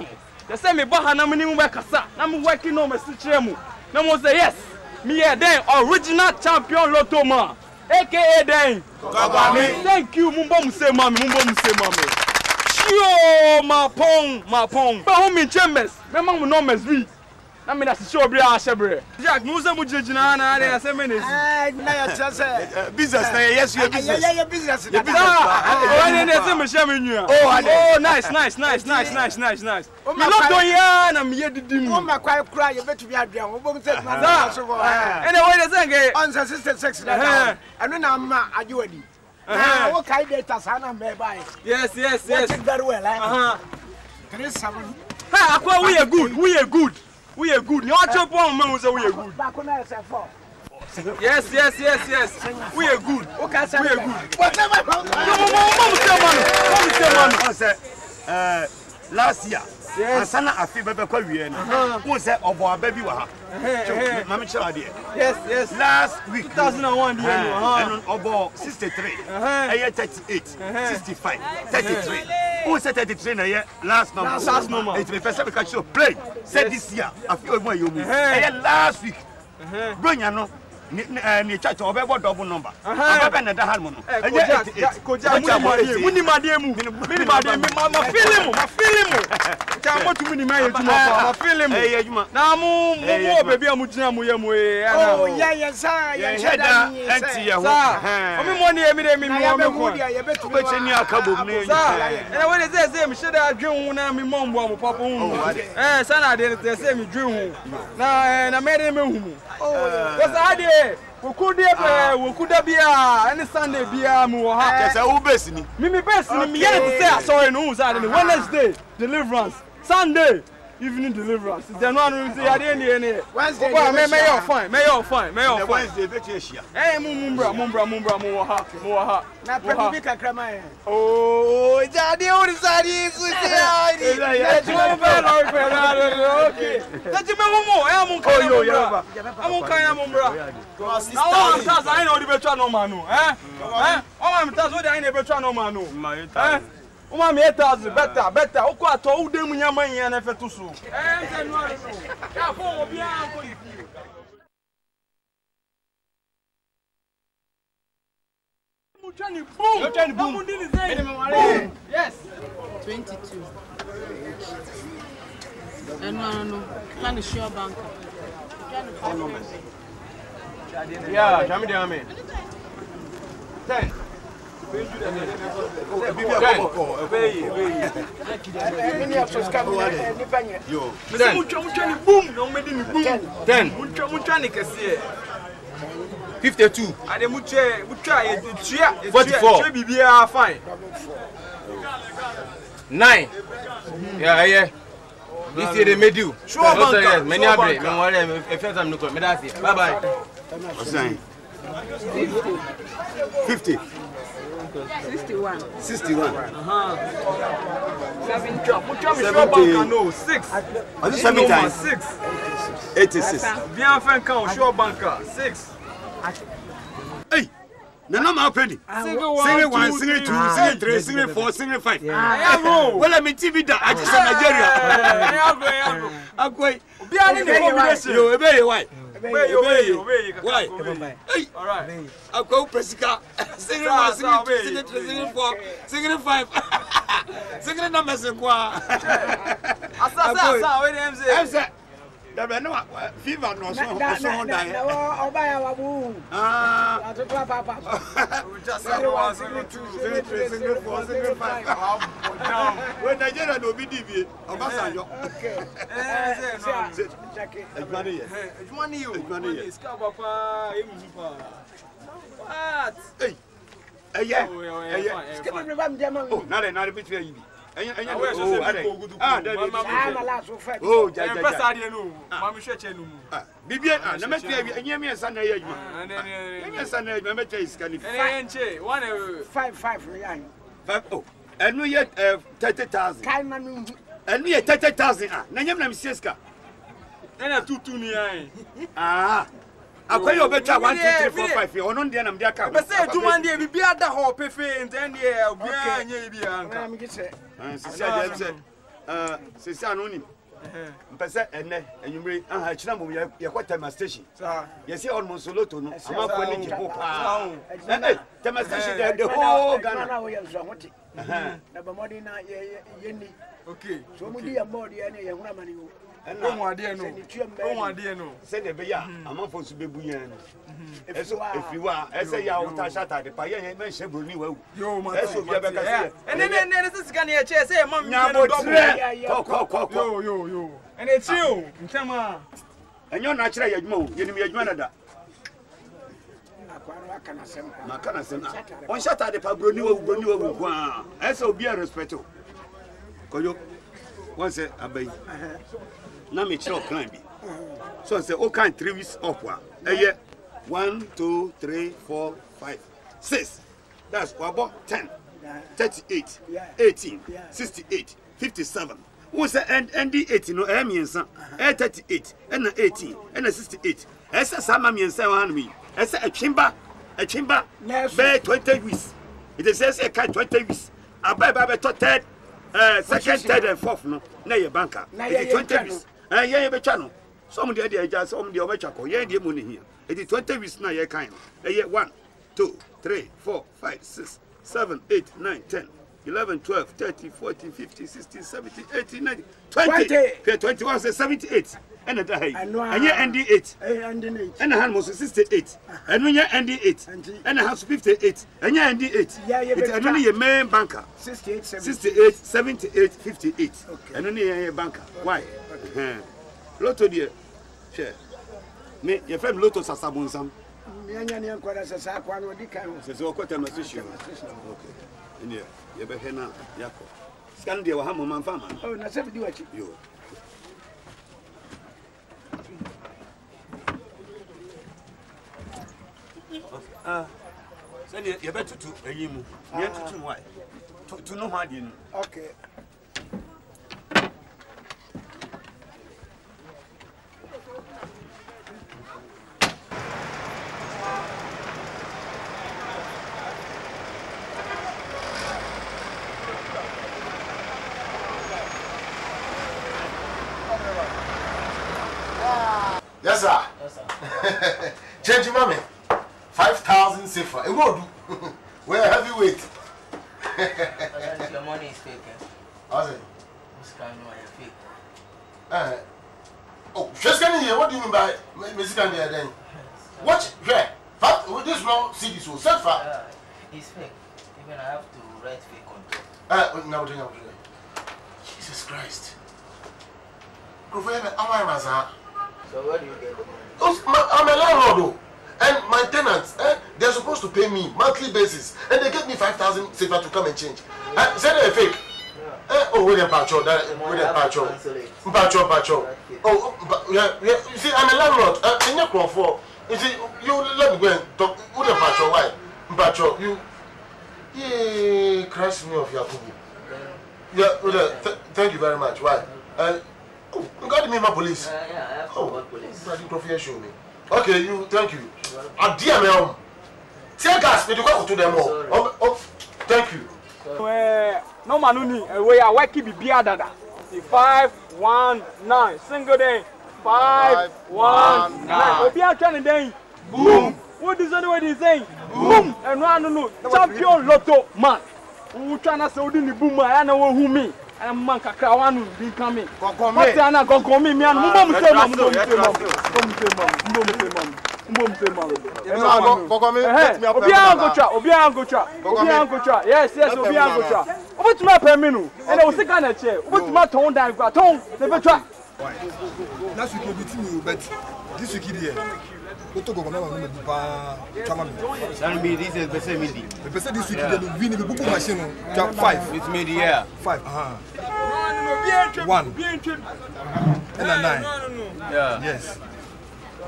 They say me ba ha na me ni mu be kasa. Na me working no me si kire mu. Na mo say yes. Me here then original champion Lotto man. AKA then. Thank you mumbo muse mami. Chio ma pong. Ba home in chambers. Me ma no mesbi. Na me na si show bria shebre. Jack no say mu jijina na dey say me nesi. Na ya chance. Business na yes you business. Yeah, business. Oh, they say me share me nua. Oh, nice. Me Lotto ya na me yedidi mu. O ma kwa kura ye betu bi aduan. Obo say na so go. Anyway, they say get on 66 na. Anu na ma ajewadi. What kind of data sana me buy? Yes. Check very well, eh? 37. Hey, Akwa, we are good. You want to put man say we are good. Back on us 4. Yes. We are good. Okay, we are good. Whatever. Mama, last year. Asana afi bebe kwa wiye na. Who say obo ababi wa ha. Mama chira de. Yes. Last week 2001 the and obo 63. 38, 65, 33. Who say 33 na ye last number. It be person be catch you play. Say this year afi omo yomu. Last week. Bronya no ni church obebo double number. Obebe na da han mo no. Koja muni mademu. Ma feeling mu. Ka mo tu muni mai ejuma fa. Ma feeling mu. Ejuma. Na mu baby amu gina mu yemu e. Oh, yeah, sir. Yeah, sheda anti ya ho. Omi mo ni emi de mi mo ko. Be cheni akabo ne. Na we say me sheda adwen hu na mi mombo am papa hu. Sana de say me dwen hu. Na me de me hu. Oh, what's that? Wokuda bia any Sunday bia mu wo ha. Kese wo base ni. Me base ni me yet to say sorry no say Wednesday deliverance, Sunday evening deliverance. Then one say ade ni. Wednesday may you fine. Wednesday be cheshia. Mumbra mu ha. Na pe bi kakra mai. Oh, jade o di sadi su say. Okay. That you me amun kan. Amun kan mumbra. Now I'm just I know the better no man no. Oh, I'm just what I know better no man no. Uma me better. O ko ato o dem nyama yin na fetu so. Say no. Ya fo obi an ko ifi. Boom. Yes. 22. No. Plan is sure bank. Yeah, Jamie de Ame. 10. Boom. 52. Ade muche 44. Bibia fine. 9. Yeah. This year they made you. Sure, banker. Many abre. Me worry. If you no come, me that's it. Bye bye. What's that? 50. 61. 61. 7 drop. Sure banker no 6. On 7 times 6. 86. Bien fin quand sure banker 6. Hey. No ma penny. Single 1, single 2, single 3, single 4, single 5. Well, I'm in TV that I just Nigeria. Agwe. Bia ni combination. Yo, obey why? Obey. Why? Hey. All right. Agwe Presika. Single 1, single 2, single 3, single 4, single 5. Single numbers kwa. Asa, where them say? There no fever no so die. Obaya wabu. Atoto papa. Just single 2, single 3, single 4, single 5. When Nigeria no be DV, Obasanjo. Okay. Money. Ska papa, What? Hey. Yeah. Skip me bam jama. Oh, now they between you. And we yet 30,000. And we 30,000. Nanyam na msieska. Na tutu ni ai. Akwa yo becha 1 2 3 4 5 ono ndie na mdia ka. Be say duma ndie bibi ada ho pefe enten die obia anya bi anka. Na mi se. Sisi aja se. Sisi anoni. Mpese enne enyumre aha chira mbom ye kwata ma station. Yes here almost soloto no. Ama kwa ni jipo pa. Tema station the whole Ghana. Na ba modi na yeni. Okay. So mu di ya modi ya ne ye hura mani wo. Ohun ade no. Ohun ade no. Se de be ya amafo su bebu yan no. Eso efiwa ese ya uta shata de pa ye me hye broni wa wu. Yo ma. Eso bia be ka se. Ene se sika na ye che se mam mi no do. Yo. Ene chi o. Ntama. Enyo na kire yadwuma o. Yenim yadwuma dada. Na kana sem. On shata de pa broni wa wu kwa. Ese obi a respect o. Koyo. One say abai. Na me chiro plan bi. So say o kan 3 weeks up wa. 1 2 3 4 5 6. That's about 10. 38, 18, 68, 57. Who say end 80 no miensa. 38, and 18, and 68. Esa sama miensa wa han mi. Esa achimba be 20 weeks. It says a kind 20 weeks. Abai to third second, third, and fourth no. Na ye banker. It is 20 weeks. Ye be channel. Some the idea some the obechako. Ye the money here. It is 20 weeks na ye kind. 1, 2, 3, 4, 5, 6, 7, 8, 9, 10, 11, 12, 13, 14, 15, 16, 17, 18, 19, 20. 21 say 78. And the high. And ye ND8. And hand was 68. And when ye ND8. And has 58. And ye ND8. It's only a main banker. 68, 78, 58. And only a banker. Why? Lotto dear. Share. Me, your friend Lotto Sasabonsam. Nyanya nkwara sasa akwa no di kan se se okota masishu okay ndia ye be hena yako scan dia wa hamo manfama oh na se di wachi yo se dia ye be tutu eyimu ye tutu why to no ha di no okay Yes, sir. Yes, sir. Change mommy. 5,000 safer. It will do. We're heavyweight. Your money is fake. How's it? This kind of fake. Oh, she's coming here. What do you mean by Miss Candia then? Watch here. Fact, this long CD so set far. It's fake. Even I have to write fake on top. Now, Jesus Christ. Go for him. Am I, Maza? So where do you get the money? I'm a landlord, and my tenants, they're supposed to pay me monthly basis, and they get me 5,000 safer to come and change. Say they're fake. Oh, with a patcho, with a patcho. Oh, yeah. You see, I'm a landlord. In your for you see, you let me go and talk with a patcho. Why, patcho? You, yeah, crash me off Yakubu. Yeah, thank you very much. Why? Oh, you got me my police. Yeah, I have to work police. I didn't show me. Okay, you, thank you. Ah, dear me, tear gas, but you got to them all. Oh, thank you. No manuni, we are working bibia dada. 519 single day. 519. Obia trying day. Boom. What is anyway they saying? Boom. And no. Champion Lotto man. Who trying to say the boom? I know who me. I'm man kakra wanu be coming. What ana konkomi mi anu mbom say mom. Obi an go try. Yes, obi an go try. Obetuma pay me no. And we sika na che. Obetuma ton dan gba ton. Se be try. Last week you beat me, but this week here. Auto go comment on me pas chama me. San be this is person me di. The person this week dey win the bubu machine no. 5. It's me yeah. 5. No, 1. And a 9. Yeah. Yes.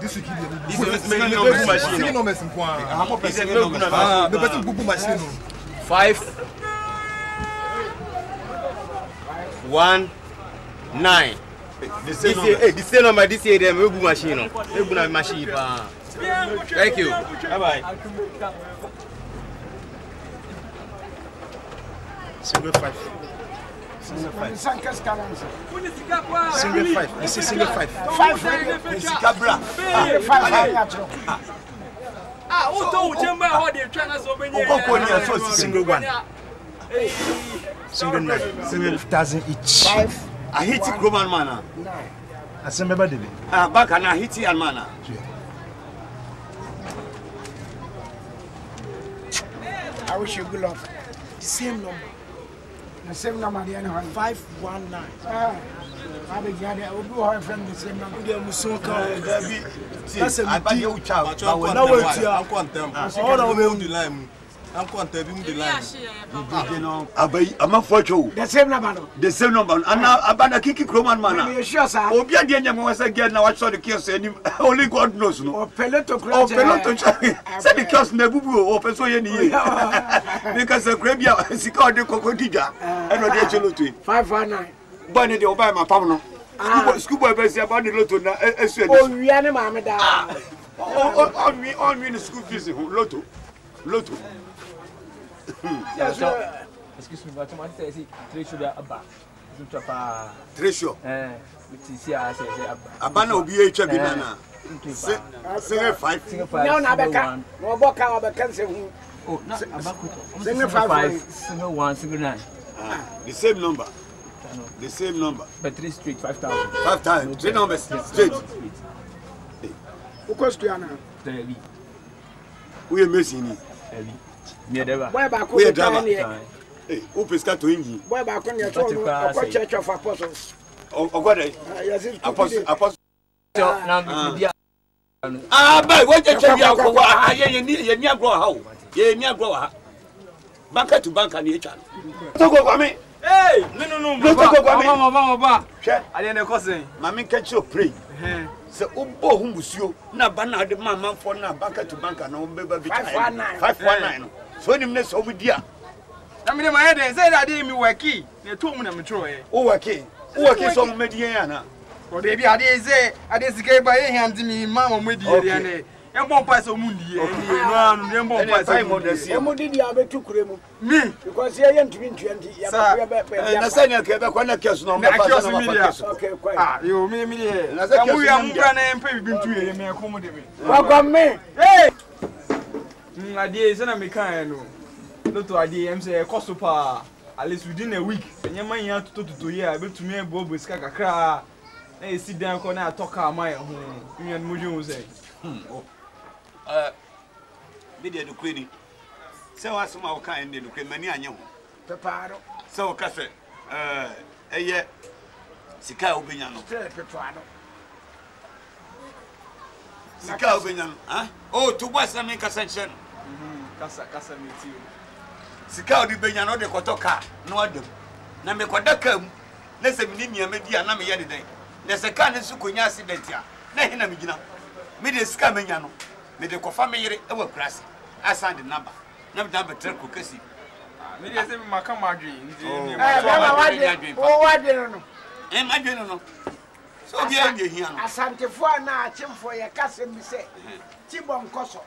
This week this is me no machine. Single numbers in point. How person no machine? The person bubu machine no. 5 1 9. This is number this year them bubu machine no. Bubu na machine pa. Thank you. Bye bye. Single 5. Single 5. Single 5. This is single 5. 5. Cabra. 5. Ah, who told you how they trying to so many? Single 1. Single 9. Single 1,000 each. 5. I hit it, Roman mana. I said, remember the back and I hit it, and mana. I wish you good luck. The same number. The same number, the other 519. I be glad I will do her friend the same number. That's a bad old child. I'm a photo. The same number. The same number. And now Abana Kiki Roman mana. Sure, sir. Obia Diana was again. Now I saw the kios. Only God knows. No. Peloto. Said the kios Nebubu or Pesoyeni. Because the Grabia is called the Cocodija. And not the Cholotu. 519. Bunny the Obama Pamno. Schoolboy Bessie about the Lotto. Oh, we are Mamma. On me in the school fees. Lotto. Excuse me, but I say treasure there about. Treasure. Abana obi e twa bi nana. Single 5. No, na beka. No boka obeka se hu. Oh, na abakuto. Single 5, single 1, single 9. The same number. The same number. But 3 straight 5,000. 5,000. 3 numbers straight. Who cost you now? We are missing. Where back we are driver. Hey, who pesca to Indy? Where back on your Church of Apostles? Oh, what? Apostle. But what you tell you near grow how? Ye near grow. Banker to banker near each other. So go, me. Hey, no, Mama. I didn't cause it. Mammy catch your prey. So, Umbo Humbusio, na banner the mamma for na banker to banker, no baby 519. So, him next over dear. I mean, my head said I didn't work key. They told me I'm true. Oh, okay. Oh, okay, so Mediana. Or maybe I didn't say I didn't get by hand to me, Mamma Mediana. And one pass of Mundi, and one pass of Mundi. Me, because I am 20. And I said, when I kiss no okay, you mean me. And I said, we are running between 2 and me accommodate me. Welcome me. Hey! I did send a mechanic. Not to idea, I'm saying, cost of at least within a week. And your money out to year, I built to me a bob with Skakakra. And sit down, corner, talk our my home. Me and Mujo say. Media do queenie. So I somehow kind of look many and young. Peparo. So, Cafe, a year. Sika Obiano. Peparo. Sika Obiano. Oh, to West America Sanction. Casa meet you. Sika di Benyano de Kotoka, no adam. Na me Kodakam, let's a minimum media, na me yadi. There's a can in Sukunya Sidentia. Na hina migina. Made a scameniano. Made a family over grass. I signed the number. Never done a trick cookie. Maybe I say my camadri. Oh, I don't know. And I don't know. So, yeah, here. Asante for now, Chim for your cousin, me say. Tibon Cosso.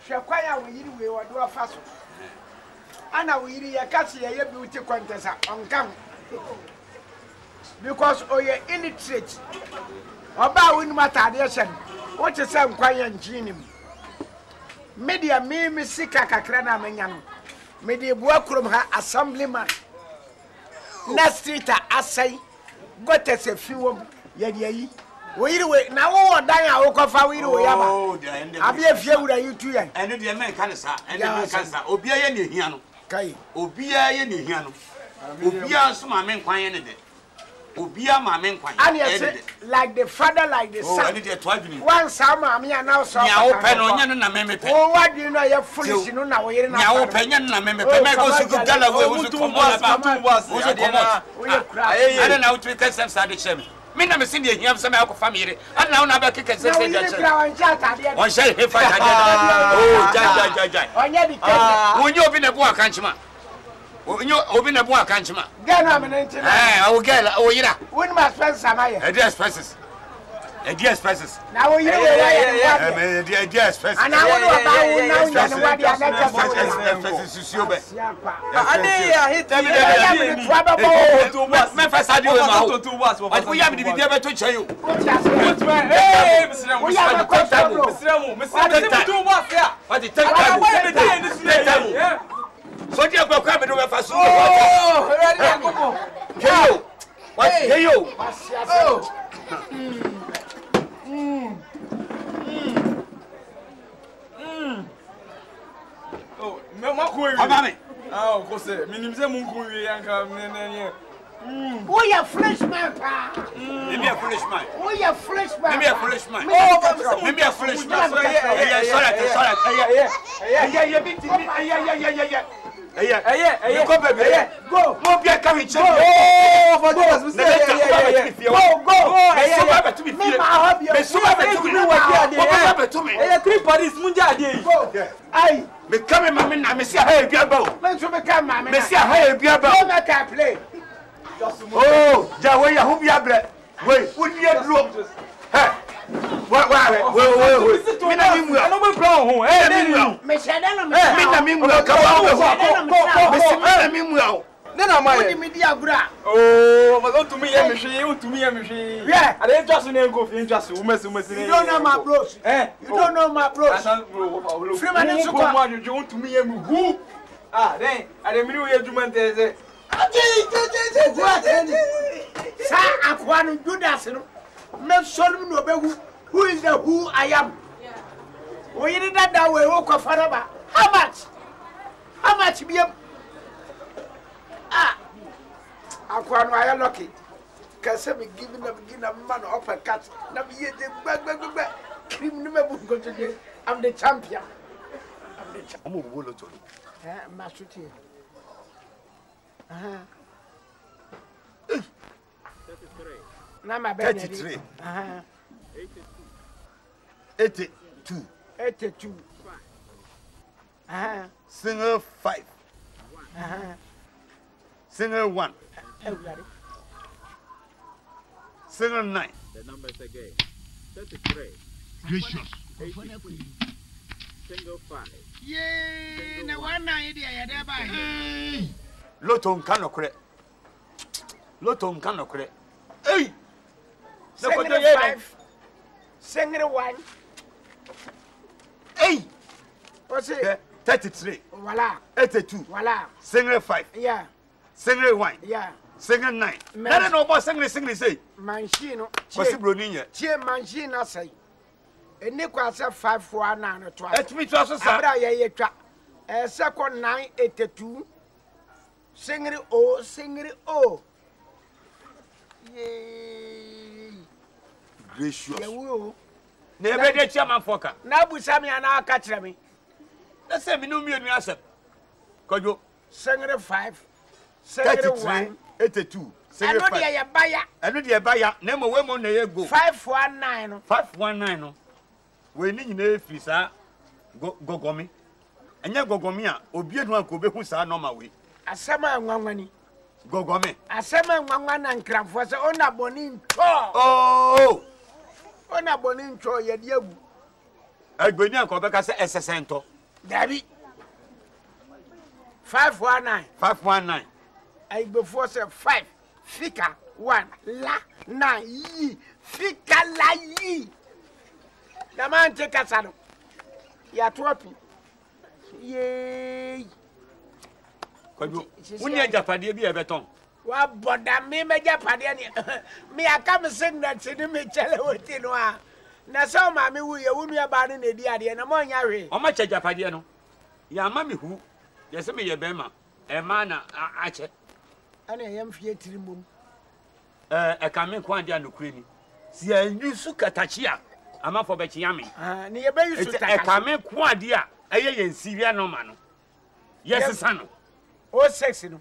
Shaquaya will you will do a fast. Anna will eat your cassie, a beauty contest on come. Because oh, you're illiterate. About win matter, what is some quiet genium? Media me sika kakrana menyano. Media buakrom ha assemblyman. Na street asai. Got us a few yadi. We na wo dan a wo kofa we we yaba. Oh, abi afia wura yitu yan. Eno de men kan sa, eno men kan sa. Obia ye ne hia no. Kai. Obia ye ne hia no. Obia so ma men kwan ye ne de. Obia mame nkwan. And you say like the father like the son. Oh, I need to try me. One sama me now so. Nya open onye na me pe. Oh, what do you know you foolish no na we na. Nya open nya na me pe. Me go su gala we wo su komo ba. Wo su komo. I na out we can sense ade chem. Me na me sin dey hiam se me akọ family. Ana una ba keke se se dey chem. On share he fight ade. Oh, jai. Onye di keke. Wonye obi na bu akanchima. Obi na bu akanchima. Gana me nti. O girl, o yira. When my friends amaye. E dey expenses. E dey expenses. Na o yira we ya. Me dey expenses. Ana wonu aba wo na wo na wadi ana expenses susu be. Ade ya hit me. Me first ade we ma ho. But we am the video be to cheyo. Hey, Mr. Mo. Mr. Mo boss ya. What the take time? So dia go kwa me do me fa so. Oh, ready akoko. Keyo. What keyo? Oh, me ma ko wi. Amame. Ah, ko se, minim se mun ko wi yanka ne. Who you fresh man pa? Me a foolish man. Who you fresh man? Me a foolish man. Oh, me a foolish man. Sorry. Go. Mo be carry check. Oh, for Jesus, Go. Me so ba to me. Eh, 3 parties mun jade. Go. Ai, me come mama na me see how e bia ba. me so me come mama. Me see how e bia ba. Go make I play. Oh, ja we ya hu bia bre. We nie duro. Hey. Wait. Me na mi mu. No me plan ho. Eh, me shada no me. Me na mi mu ka wa. Me si me na mi mu. Ne na mai. Odi me di agura. Oh, mas on to me ya me hwe. Yeah. Ade just na go fi just wo mesi. You don't know my bros. You don't know my bros. Free man so ko mo ajojo on to me ya me hu. Ah, then ade mi ni we adwuma nteze. Sa akwa no Judas no. Me solve no be who is the who I am. We did that way wo ko faraba. How much be akwa no I lucky. Can say me giving a man upper cut. Na be the bag. Cream no me go today. I'm the champion. I'm a wolo to. Masuti. 33. 82. 82. Single 5. Single 1. Single 9. The numbers again. 33. Gracious. 82. Single 5. Yay! Na one idea ya there by. Loto nkanokre. Hey! Single 5. Single 1. Hey! What's it? 33. Voila. 82. Voila. Single 5. Yeah. Single 1. Yeah. Single 9. No about single say. Machine. Possible ninya. Tie machine asai. Eni kwa se 549 to. Etimi to aso sa. Abra ye twa. Second 982. Single O. Yay. Gracious. Na ebe de chairman foka. Na busa me ana aka kire me. Na say me no mienu asem. Kojo. Single 5. Single 1. 82. Single 5. Eno de baya. Na mo we mo na ye go. 519. 519 no. We ni nyina efiri sa gogomi. Enya gogomi a obi enu an ko be hu sa normal we. Asema nwanwani. Gogomi. Asema nwanwa na nkramfo se ona boni nto. Oh. Ona boni nto ye de agu. Agbeni an ko be ka se esesento. Dabi. 519. 519. I before say 5. Fika 1 la 9 yi. Fika la yi. The man take us out. Ya tropi. Yay. Kojo. Unya japade bi e beton. Wa boda me japade ni. Me aka me sing that ni me chele woti no a. Na so ma me wu ye wunu ya ba ne di ade na mo nya hwe. O ma che japade no. Ya ma me hu. Ye se me ye bema. E ma na ache. Ana yam fie tirimum. kame kwa dia no kureni si yusu katachia ama for be chiame ne ye be yusu takachi kame kwa dia eye yensiria no ma no yes sano o sex no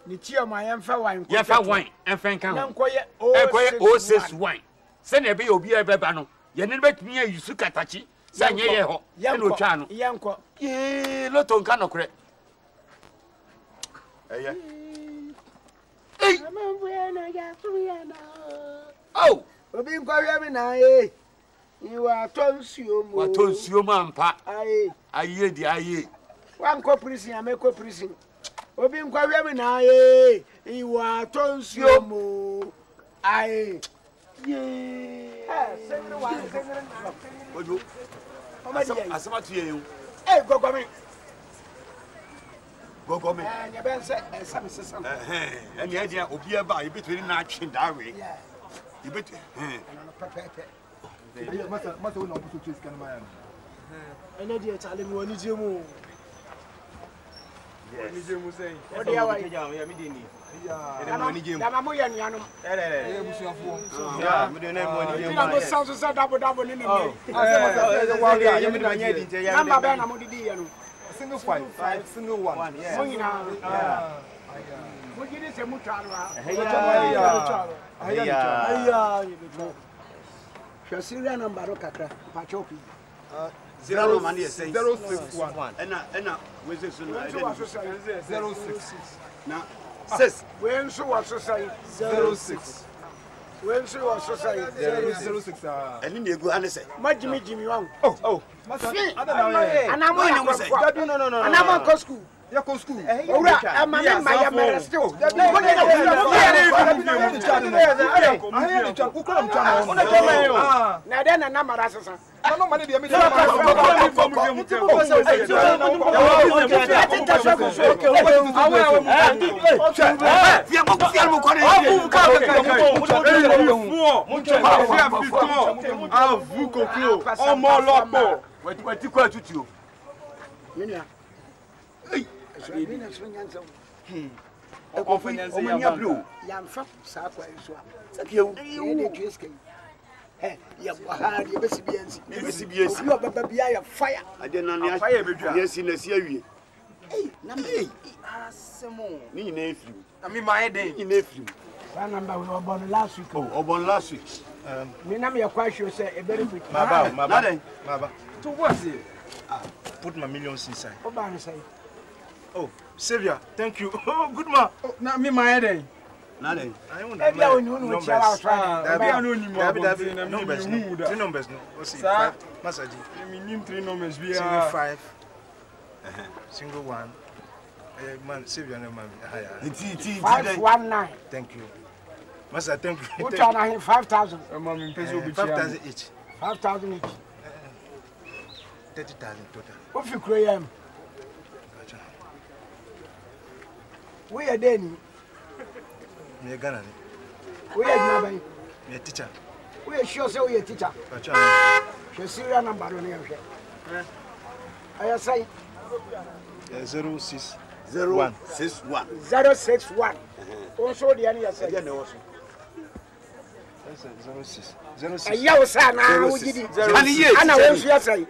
ni ti o ma yemfa wine ko yefa wine enfenka na nkoye o sex wine se na be obi ebeba no ye ne betumi yusu katachi sa nye ye ho e no twa no yenko ye loto nka no kure eye oh obi nkwa mi na ye iwa tonsuo mo wa tonsuo mo ampa aye di aye wan ko prison ameko prison obi nkwa mi na ye iwa tonsuo mo aye ye sengre wa sengre ojo asama tu ye yo gogomi nya ben se sam sesam eni adia obi e ba ibetwe na atwe dawe ibetwe mata wona obuso chase kan ma ya ene dia chale mi woni jemu woni jemu sei odi awa ya mi deni ya woni jemu ya mamu ya nuanu eh busuafo ya mi deni woni jemu ya go sound so double ni ne ya mi deni anya di ya namba ba na mo didi ya no single 5 single 1 yeah monyina mujiri se mutalo Shasiria number kakra pachopi 061 ena weze suna 06 na 6 when so was so say 06 when so was so say 06 eni na egu ane say majimi wan oh masa anamo no anamo ko school ya ko school ora amame ma ya mereste o na de na namara sesa no mane de me Yamfa sa kwa iso a sakieu ne tweske ya bahari ya besibiensi yo baba bia ya fire ade na ne fire bedwa yes na si awie na me asemo ni nyina efiri ami my day nyina efiri that number we were born last week born last week me na me kwa show say e very quick maba to what say put my millions inside oba ni say oh Savior, thank you. Oh, good man. Oh, na me my day. Na dey. I want numbers. Three numbers no. What's it? 5 massage. Me name 3 numbers be single 5. Single 1. Man, Savior no man. 519. Thank you. Master, thank you. What are 5,000? Mama peso be 5,000 each. 5,000 each. 30,000 total. What you create? We are then. Me a Ghana. We are Nabai. Me a teacher. We are sure so we are teacher. She serial number on here. I say 061. 061. Also the any say. 06. 06. Ayaw sana wo gidi. Ana wo so say.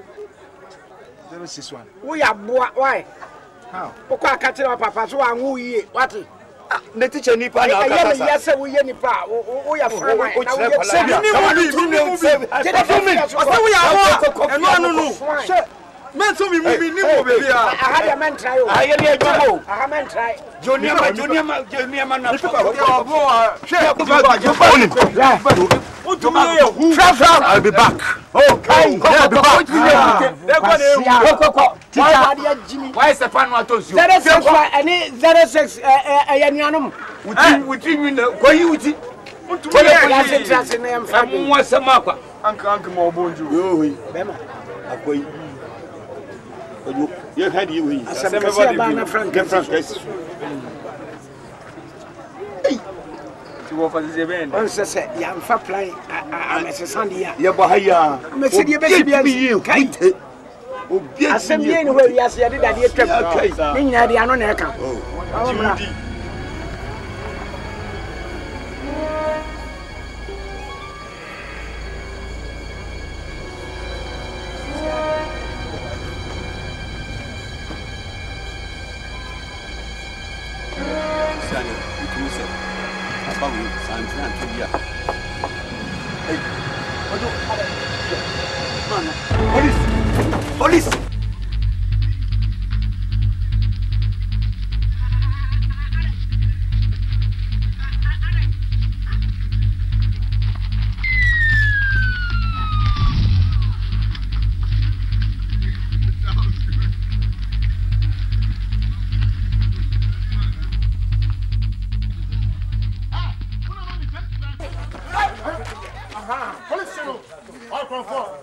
061. We are boa why? How? Okwa akatira papa so anwu yie. What? Na teacher nipa na akata. Ya say we ye nipa. O ya fra why? Na we ye say. Ni mo say. Asa we are eno no. Men so me movie ni mo baby ah. Aha ya men try o. Aye ni ajumo. Aha men try. Junior ma na. I'll be back. Okay. I'll be back. Why is the fan not to you? 06 any 06 ayanuanum. Uti ko yi uti. Ya se trase na yam fa. Mo sama kwa. Anka mo bonju. Yo wi. Bema. Akoyi. Ojo, ye had you wi. Asema ba na Frank. Wo fa ze ben. On se yam fa plan amesesande ya. Ye bo haya. Mesidi e besi bia. Kai. Obi asem ye ni ho wi ase ye de dade twam. Ni nyina de ano na e ka. Police! Police, all from four.